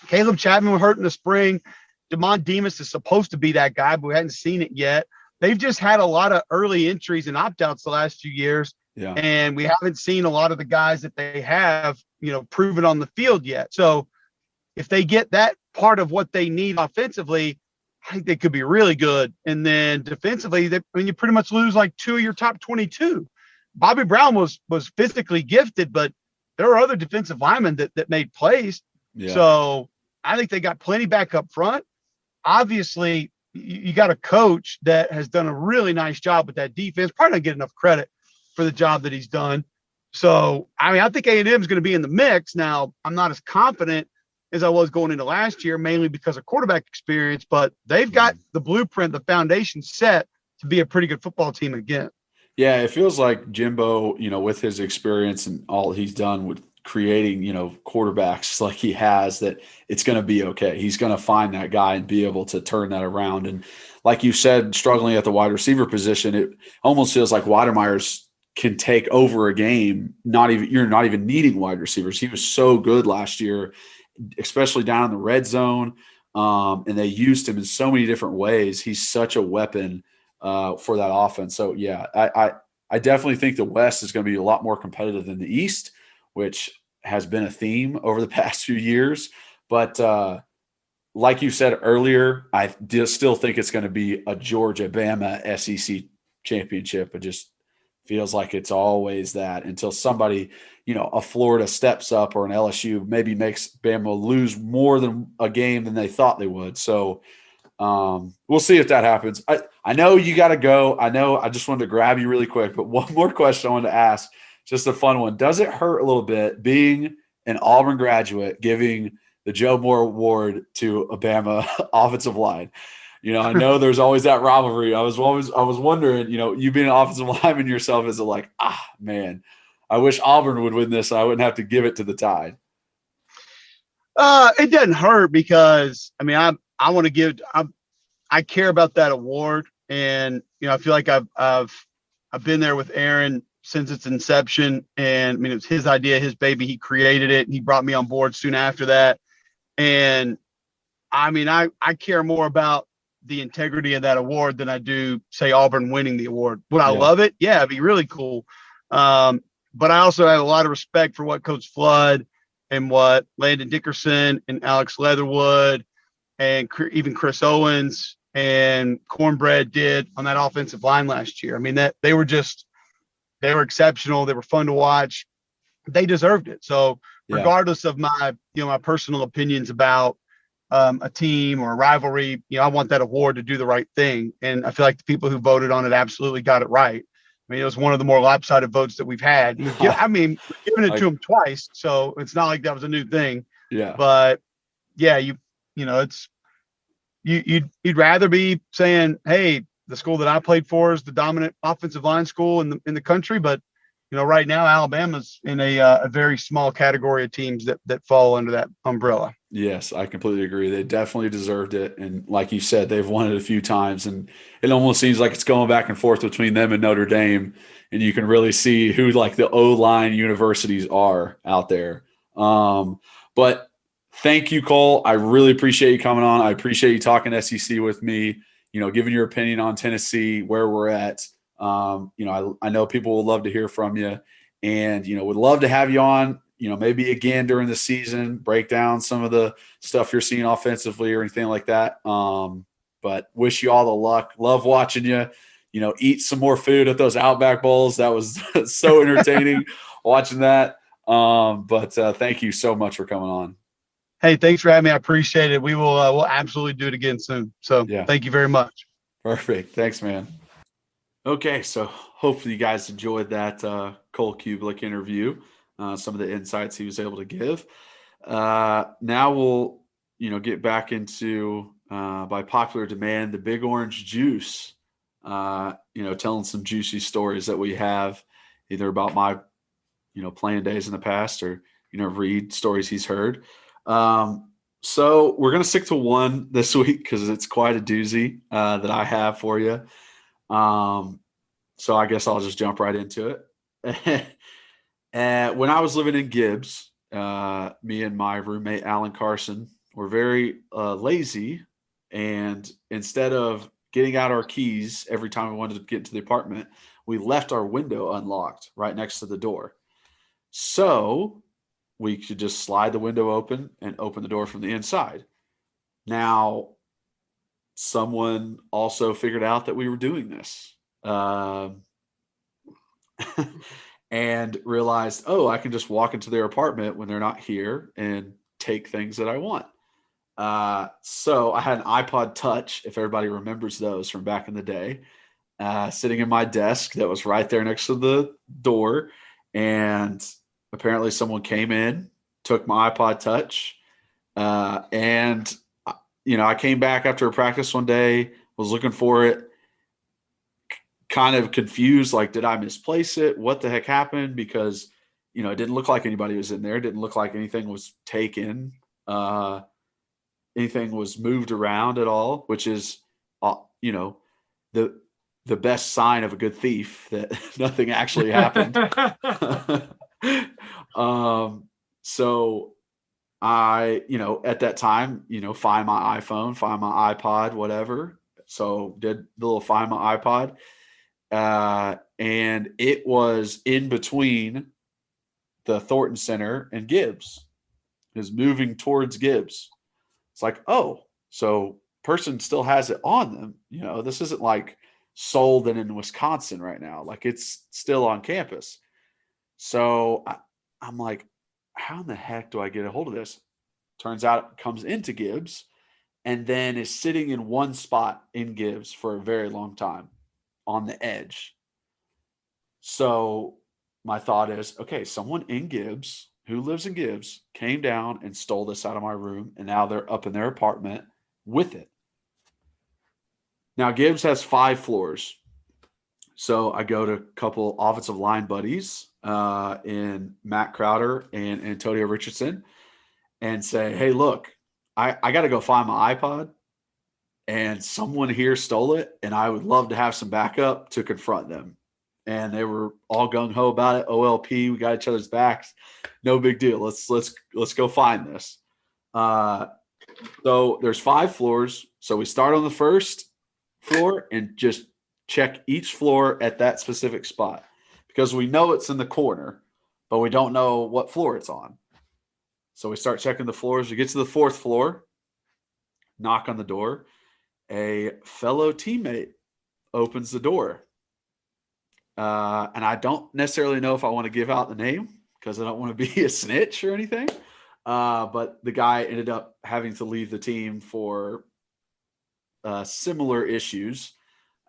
Caleb Chapman was hurt in the spring. Damon Demas is supposed to be that guy, but we hadn't seen it yet. They've just had a lot of early entries and opt-outs the last few years. Yeah. And we haven't seen a lot of the guys that they have, proven on the field yet. So if they get that part of what they need offensively, I think they could be really good. And then defensively, you pretty much lose like two of your top 22. Bobby Brown was physically gifted, but there are other defensive linemen that made plays. Yeah. So I think they got plenty back up front. Obviously, you got a coach that has done a really nice job with that defense. Probably not get enough credit for the job that he's done. So, I think A&M is going to be in the mix. Now, I'm not as confident as I was going into last year, mainly because of quarterback experience, but they've got the blueprint, the foundation set to be a pretty good football team again. Yeah, it feels like Jimbo, with his experience and all he's done with creating, quarterbacks like he has, that it's going to be okay. He's going to find that guy and be able to turn that around. And like you said, struggling at the wide receiver position, it almost feels like Watermeyer's can take over a game. You're not even needing wide receivers. He was so good last year, especially down in the red zone. And they used him in so many different ways. He's such a weapon for that offense. So yeah, I definitely think the West is going to be a lot more competitive than the East, which has been a theme over the past few years. But like you said earlier, I still think it's going to be a Georgia-Bama SEC championship. feels like it's always that until somebody, a Florida steps up or an LSU maybe makes Bama lose more than a game than they thought they would. So we'll see if that happens. I know you got to go. I just wanted to grab you really quick, but one more question I wanted to ask, just a fun one. Does it hurt a little bit being an Auburn graduate giving the Joe Moore Award to a Bama offensive line? I know there's always that rivalry. I was wondering, you being an offensive lineman yourself, is it like, man, I wish Auburn would win this and I wouldn't have to give it to the Tide? It doesn't hurt because I want to I care about that award, and I feel like I've been there with Aaron since its inception, and it was his idea, his baby. He created it, and he brought me on board soon after that. And I care more about the integrity of that award than I do, say, Auburn winning the award. Would I love it? Yeah, it'd be really cool. But I also have a lot of respect for what Coach Flood and what Landon Dickerson and Alex Leatherwood and even Chris Owens and Cornbread did on that offensive line last year. That they were exceptional. They were fun to watch. They deserved it. So regardless of my personal opinions about a team or a rivalry, I want that award to do the right thing. And I feel like the people who voted on it absolutely got it right. It was one of the more lopsided votes that we've had. We're giving it to him twice, so it's not like that was a new thing. Yeah. But yeah, it's you'd rather be saying, hey, the school that I played for is the dominant offensive line school in the country, but right now Alabama's in a very small category of teams that fall under that umbrella. Yes, I completely agree. They definitely deserved it. And like you said, they've won it a few times, and it almost seems like it's going back and forth between them and Notre Dame. And you can really see who like the O-line universities are out there. But thank you, Cole. I really appreciate you coming on. I appreciate you talking SEC with me, giving your opinion on Tennessee, where we're at. I know people would love to hear from you, and, would love to have you on, maybe again during the season, break down some of the stuff you're seeing offensively or anything like that. But wish you all the luck. Love watching you, eat some more food at those Outback Bowls. That was so entertaining watching that. But thank you so much for coming on. Hey, thanks for having me. I appreciate it. We will we'll absolutely do it again soon. So Thank you very much. Perfect. Thanks, man. Okay, so hopefully you guys enjoyed that Cole Cubelic interview, some of the insights he was able to give. Now we'll, get back into, by popular demand, the Big Orange Juice, telling some juicy stories that we have either about my, playing days in the past or, read stories he's heard. So we're going to stick to one this week because it's quite a doozy that I have for you. So I guess I'll just jump right into it. And when I was living in Gibbs, me and my roommate, Alan Carson, were very lazy. And instead of getting out our keys every time we wanted to get into the apartment, we left our window unlocked right next to the door. So we could just slide the window open and open the door from the inside. Now, someone also figured out that we were doing this. And realized, I can just walk into their apartment when they're not here and take things that I want. So I had an iPod Touch, if everybody remembers those from back in the day, sitting in my desk that was right there next to the door. And apparently someone came in, took my iPod Touch, and I came back after a practice one day, was looking for it, kind of confused, like, did I misplace it? What the heck happened? Because, it didn't look like anybody was in there. It didn't look like anything was taken. Anything was moved around at all, which is, the best sign of a good thief, that nothing actually happened. So I, at that time, find my iPhone, find my iPod, whatever. So did the little find my iPod. And it was in between the Thornton Center and Gibbs. It was moving towards Gibbs. It's like, so person still has it on them. This isn't like Seoul than in Wisconsin right now. Like, it's still on campus. So I'm like, how in the heck do I get a hold of this? Turns out it comes into Gibbs and then is sitting in one spot in Gibbs for a very long time on the edge. So my thought is, okay, someone in Gibbs who lives in Gibbs came down and stole this out of my room, and now they're up in their apartment with it. Now, Gibbs has 5 floors. So I go to a couple offensive line buddies in Matt Crowder and Antonio Richardson and say, hey, look, I got to go find my iPod, and someone here stole it, and I would love to have some backup to confront them. And they were all gung-ho about it. OLP, we got each other's backs. No big deal. Let's go find this. So there's 5 floors. So we start on the first floor and just check each floor at that specific spot because we know it's in the corner, but we don't know what floor it's on. So we start checking the floors. We get to the 4th floor, knock on the door. A fellow teammate opens the door. And I don't necessarily know if I want to give out the name because I don't want to be a snitch or anything. But the guy ended up having to leave the team for similar issues.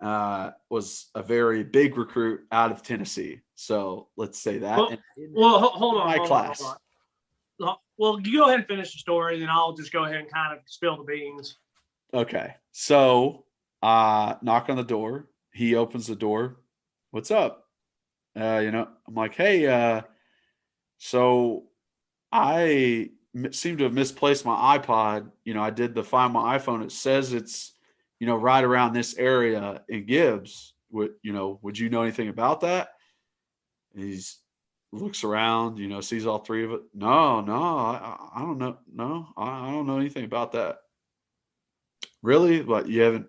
Was a very big recruit out of Tennessee. So let's say that. Hold on. Well, you go ahead and finish the story, then I'll just go ahead and kind of spill the beans. Okay. So knock on the door. He opens the door. What's up? I'm like, hey, so I seem to have misplaced my iPod. I did the Find My iPhone. It says it's, right around this area in Gibbs. Would you know anything about that? He looks around, sees all 3 of it. No, I don't know. No, I don't know anything about that. Really? But you haven't,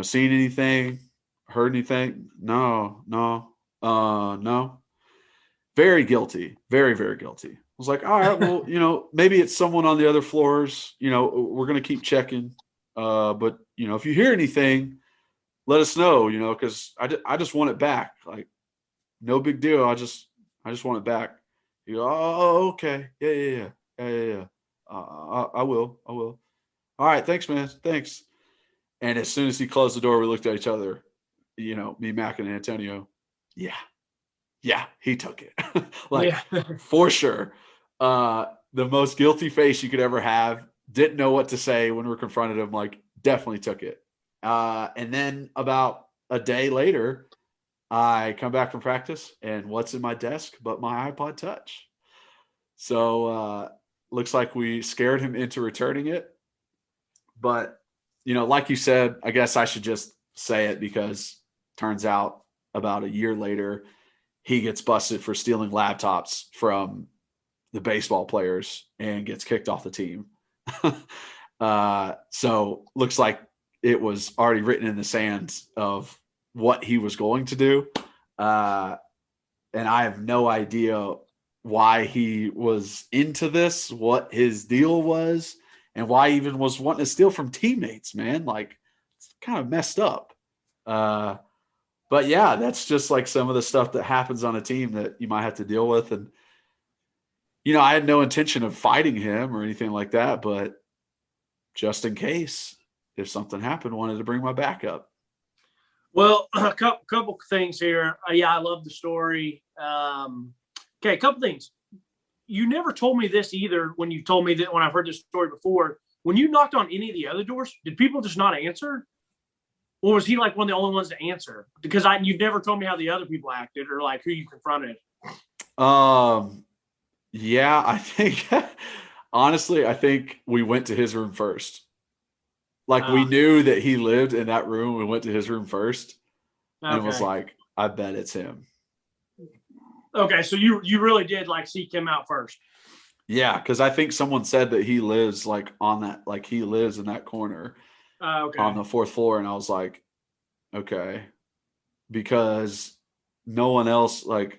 seen anything? Heard anything? No. Very guilty. Very, very guilty. I was like, all right, well, maybe it's someone on the other floors. We're going to keep checking. But, if you hear anything, let us know, because I just want it back. Like, no big deal. I just want it back. You go, oh, okay. Yeah. I will. All right. Thanks, man. Thanks. And as soon as he closed the door, we looked at each other. Me, Mac, and Antonio. Yeah, he took it. For sure. The most guilty face you could ever have. Didn't know what to say when we confronted him. Like, definitely took it. And then about a day later, I come back from practice, and what's in my desk but my iPod Touch? So looks like we scared him into returning it. But, like you said, I guess I should just say it because turns out about a year later, he gets busted for stealing laptops from the baseball players and gets kicked off the team. So looks like it was already written in the sand of what he was going to do. And I have no idea why he was into this, what his deal was, and why he even was wanting to steal from teammates, man. Like, it's kind of messed up. But yeah, that's just like some of the stuff that happens on a team that you might have to deal with. And, I had no intention of fighting him or anything like that, but just in case, if something happened, wanted to bring my backup. Well, a couple things here. I love the story. Okay, a couple things. You never told me this either when you told me that when I've heard this story before. When you knocked on any of the other doors, did people just not answer? Or was he like one of the only ones to answer? Because you've never told me how the other people acted or like who you confronted. Yeah, I think honestly, I think we went to his room first. Like we knew that he lived in that room. We went to his room first and was like, I bet it's him. Okay, so you really did like seek him out first. Yeah, because I think someone said that he lives like on that, like he lives in that corner on the 4th floor. And I was like, okay, because no one else, like,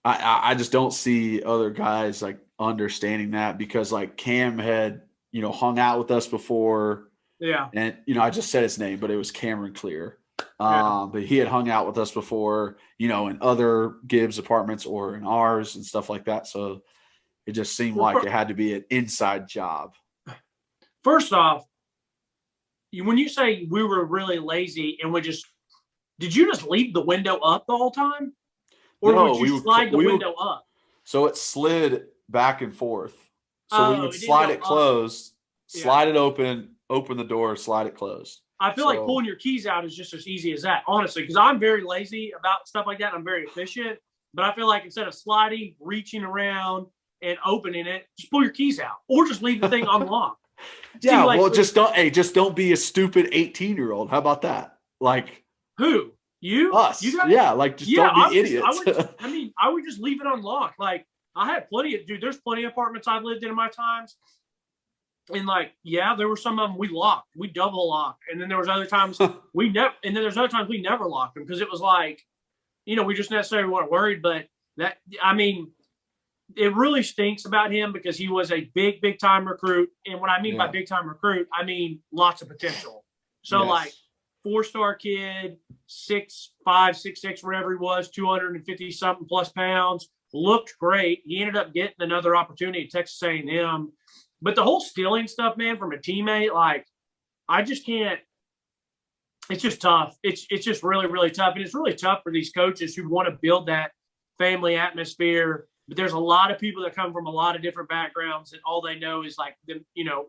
I just don't see other guys like understanding that because like Cam had, hung out with us before Yeah. And, I just said his name, but it was Cameron Clear. Yeah. But he had hung out with us before, in other Gibbs apartments or in ours and stuff like that. So it just seemed like it had to be an inside job. First off, when you say we were really lazy and did you just leave the window up the whole time? Or No, would you slide the window up? So it slid back and forth. So we would it slide it up. closed, slide it open the door, slide it closed. I feel like pulling your keys out is just as easy as that, honestly, because I'm very lazy about stuff like that. I'm very efficient. But I feel like instead of sliding, reaching around, and opening it, just pull your keys out or just leave the thing unlocked. Yeah, just don't be a stupid 18-year-old. How about that? Like who? You? Us. You don't be idiots. I would just leave it unlocked. Like I had there's plenty of apartments I've lived in my times. And there were some of them we locked. We double locked. And then there was other times we never locked them because it was like, we just necessarily weren't worried. But it really stinks about him because he was a big, big time recruit. And what I mean by big time recruit, I mean lots of potential. So 4-star kid, 6'5", 6'6", whatever he was, 250 something plus pounds, looked great. He ended up getting another opportunity at Texas A&M. But the whole stealing stuff, man, from a teammate, I just can't. It's just tough. It's just really, really tough. And it's really tough for these coaches who want to build that family atmosphere. But there's a lot of people that come from a lot of different backgrounds and all they know is you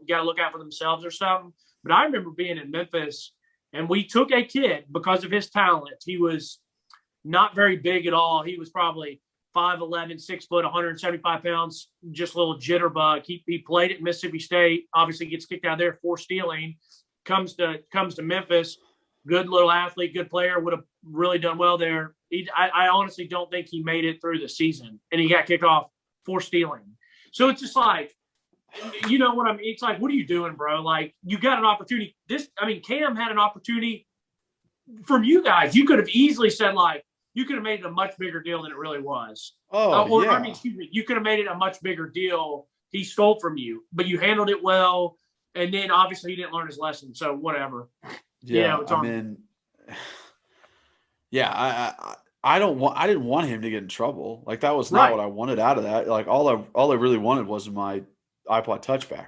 got to look out for themselves or something. But I remember being in Memphis and we took a kid because of his talent. He was not very big at all. He was probably 5'11", 6 foot, 175 pounds, just a little jitterbug. He played at Mississippi State, obviously gets kicked out of there for stealing, comes to Memphis, good little athlete, good player, would have really done well there. I honestly don't think he made it through the season, and he got kicked off for stealing. So it's just like, you know what I mean? It's like, what are you doing, bro? Like, you got an opportunity. Cam had an opportunity from you guys. You could have easily said, you could have made it a much bigger deal than it really was. You could have made it a much bigger deal. He stole from you, but you handled it well. And then obviously he didn't learn his lesson. So whatever. Yeah. I didn't want him to get in trouble. Like, that was not what I wanted out of that. Like, all I really wanted was my iPod touchback.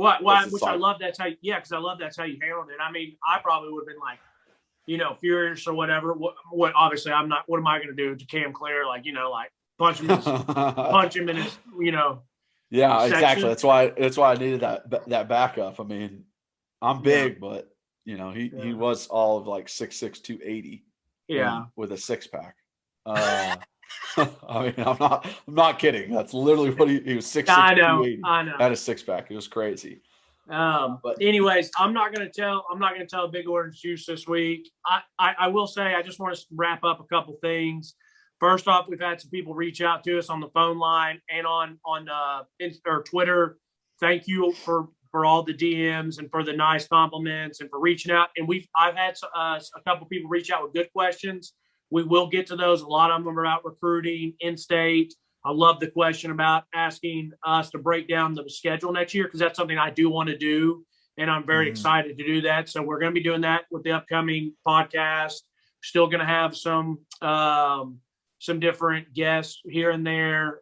I love that's how, because I love that's how you handled it. I probably would have been furious or whatever. What obviously I'm not. What am I going to do to Cam Clear? Punch him in his. Yeah, section. Exactly. That's why I needed that backup. I'm big, but he was all of 6'6", 280. Yeah, with a 6-pack. I'm not kidding. That's literally what he was 6'6", 280. I know. Had a 6-pack. It was crazy. But anyways, I'm not going to tell Big Orange Juice this week. I will say, I just want to wrap up a couple things. First off, we've had some people reach out to us on the phone line and on Twitter. Thank you for all the DMs and for the nice compliments and for reaching out. And I've had a couple people reach out with good questions. We will get to those. A lot of them are about recruiting in-state. I love the question about asking us to break down the schedule next year, because that's something I do want to do, and I'm very excited to do that. So we're going to be doing that with the upcoming podcast. Still going to have some different guests here and there.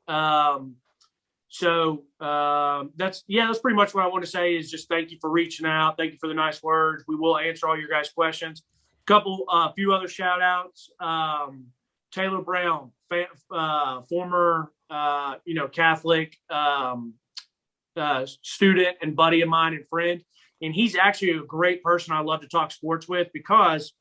So that's pretty much what I want to say, is just thank you for reaching out. Thank you for the nice words. We will answer all your guys' questions. A few other shout outs. Taylor Brown, former, Catholic student and buddy of mine and friend. And he's actually a great person I love to talk sports with, because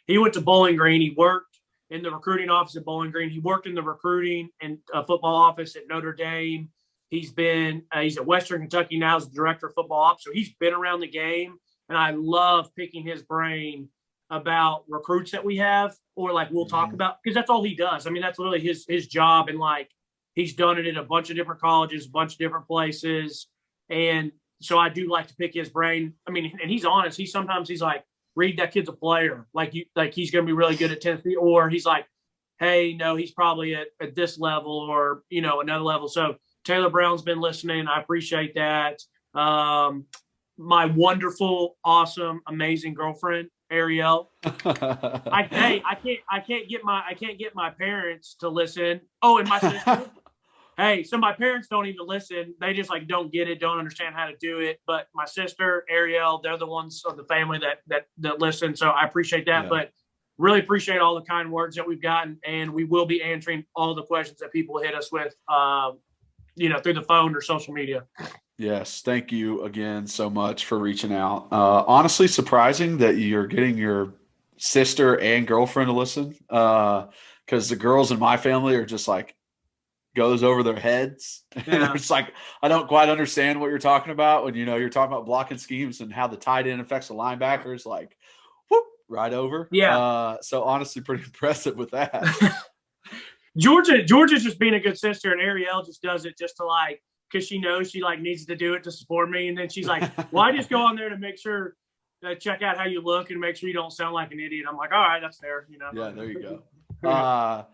he went to Bowling Green. He worked in the recruiting office at Bowling Green. He worked in the recruiting and football office at Notre Dame. He's at Western Kentucky now as the director of football ops. So he's been around the game, and I love picking his brain about recruits that we have, or we'll talk about, because that's all he does. That's literally his job. And he's done it at a bunch of different colleges, a bunch of different places. And so I do like to pick his brain. And he's honest. Sometimes he's like, Reed, that kid's a player. He's going to be really good at Tennessee. Or he's like, hey, no, he's probably at this level, or, another level. So Taylor Brown's been listening. I appreciate that. my wonderful, awesome, amazing girlfriend, Ariel. I can't get my parents to listen. Oh, and my sister. Hey, so my parents don't even listen. They just like don't get it, don't understand how to do it. But my sister, Ariel, they're the ones of the family that listen. So I appreciate that. Yeah. But really appreciate all the kind words that we've gotten, and we will be answering all the questions that people hit us with, through the phone or social media. Yes, thank you again so much for reaching out. Honestly, surprising that you're getting your sister and girlfriend to listen, because the girls in my family are just like goes over their heads. Yeah. It's like, I don't quite understand what you're talking about when you're talking about blocking schemes and how the tight end affects the linebackers. Like, whoop, right over. Yeah. So honestly, pretty impressive with that. Georgia's just being a good sister, and Ariel just does it just to like, because she knows she like needs to do it to support me, and then she's like, well, I just go on there to make sure, check out how you look and make sure you don't sound like an idiot. I'm like, all right, that's fair. Yeah, there you go. But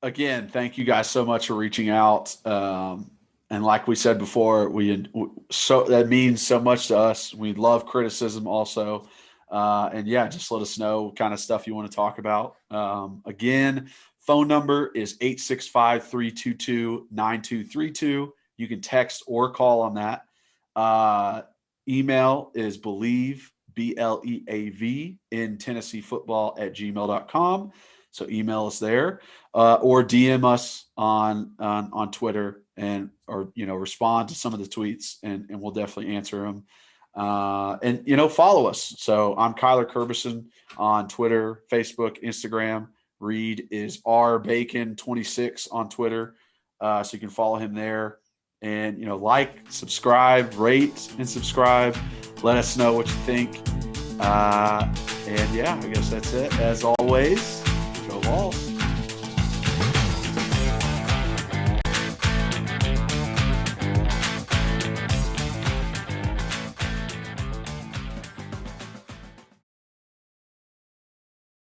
again, thank you guys so much for reaching out. And like we said before, that means so much to us. We love criticism also. And yeah, just let us know what kind of stuff you want to talk about. Again, phone number is 865-322-9232. You can text or call on that. Email is believe, BLEAV, in Tennessee football @gmail.com. So email us there, or DM us on Twitter or respond to some of the tweets, and we'll definitely answer them. And follow us. So I'm Kyler Kerbison on Twitter, Facebook, Instagram. Reed is rbacon26 on Twitter. So you can follow him there, and like, subscribe, rate, and subscribe. Let us know what you think. And yeah, I guess that's it. As always, go Vols.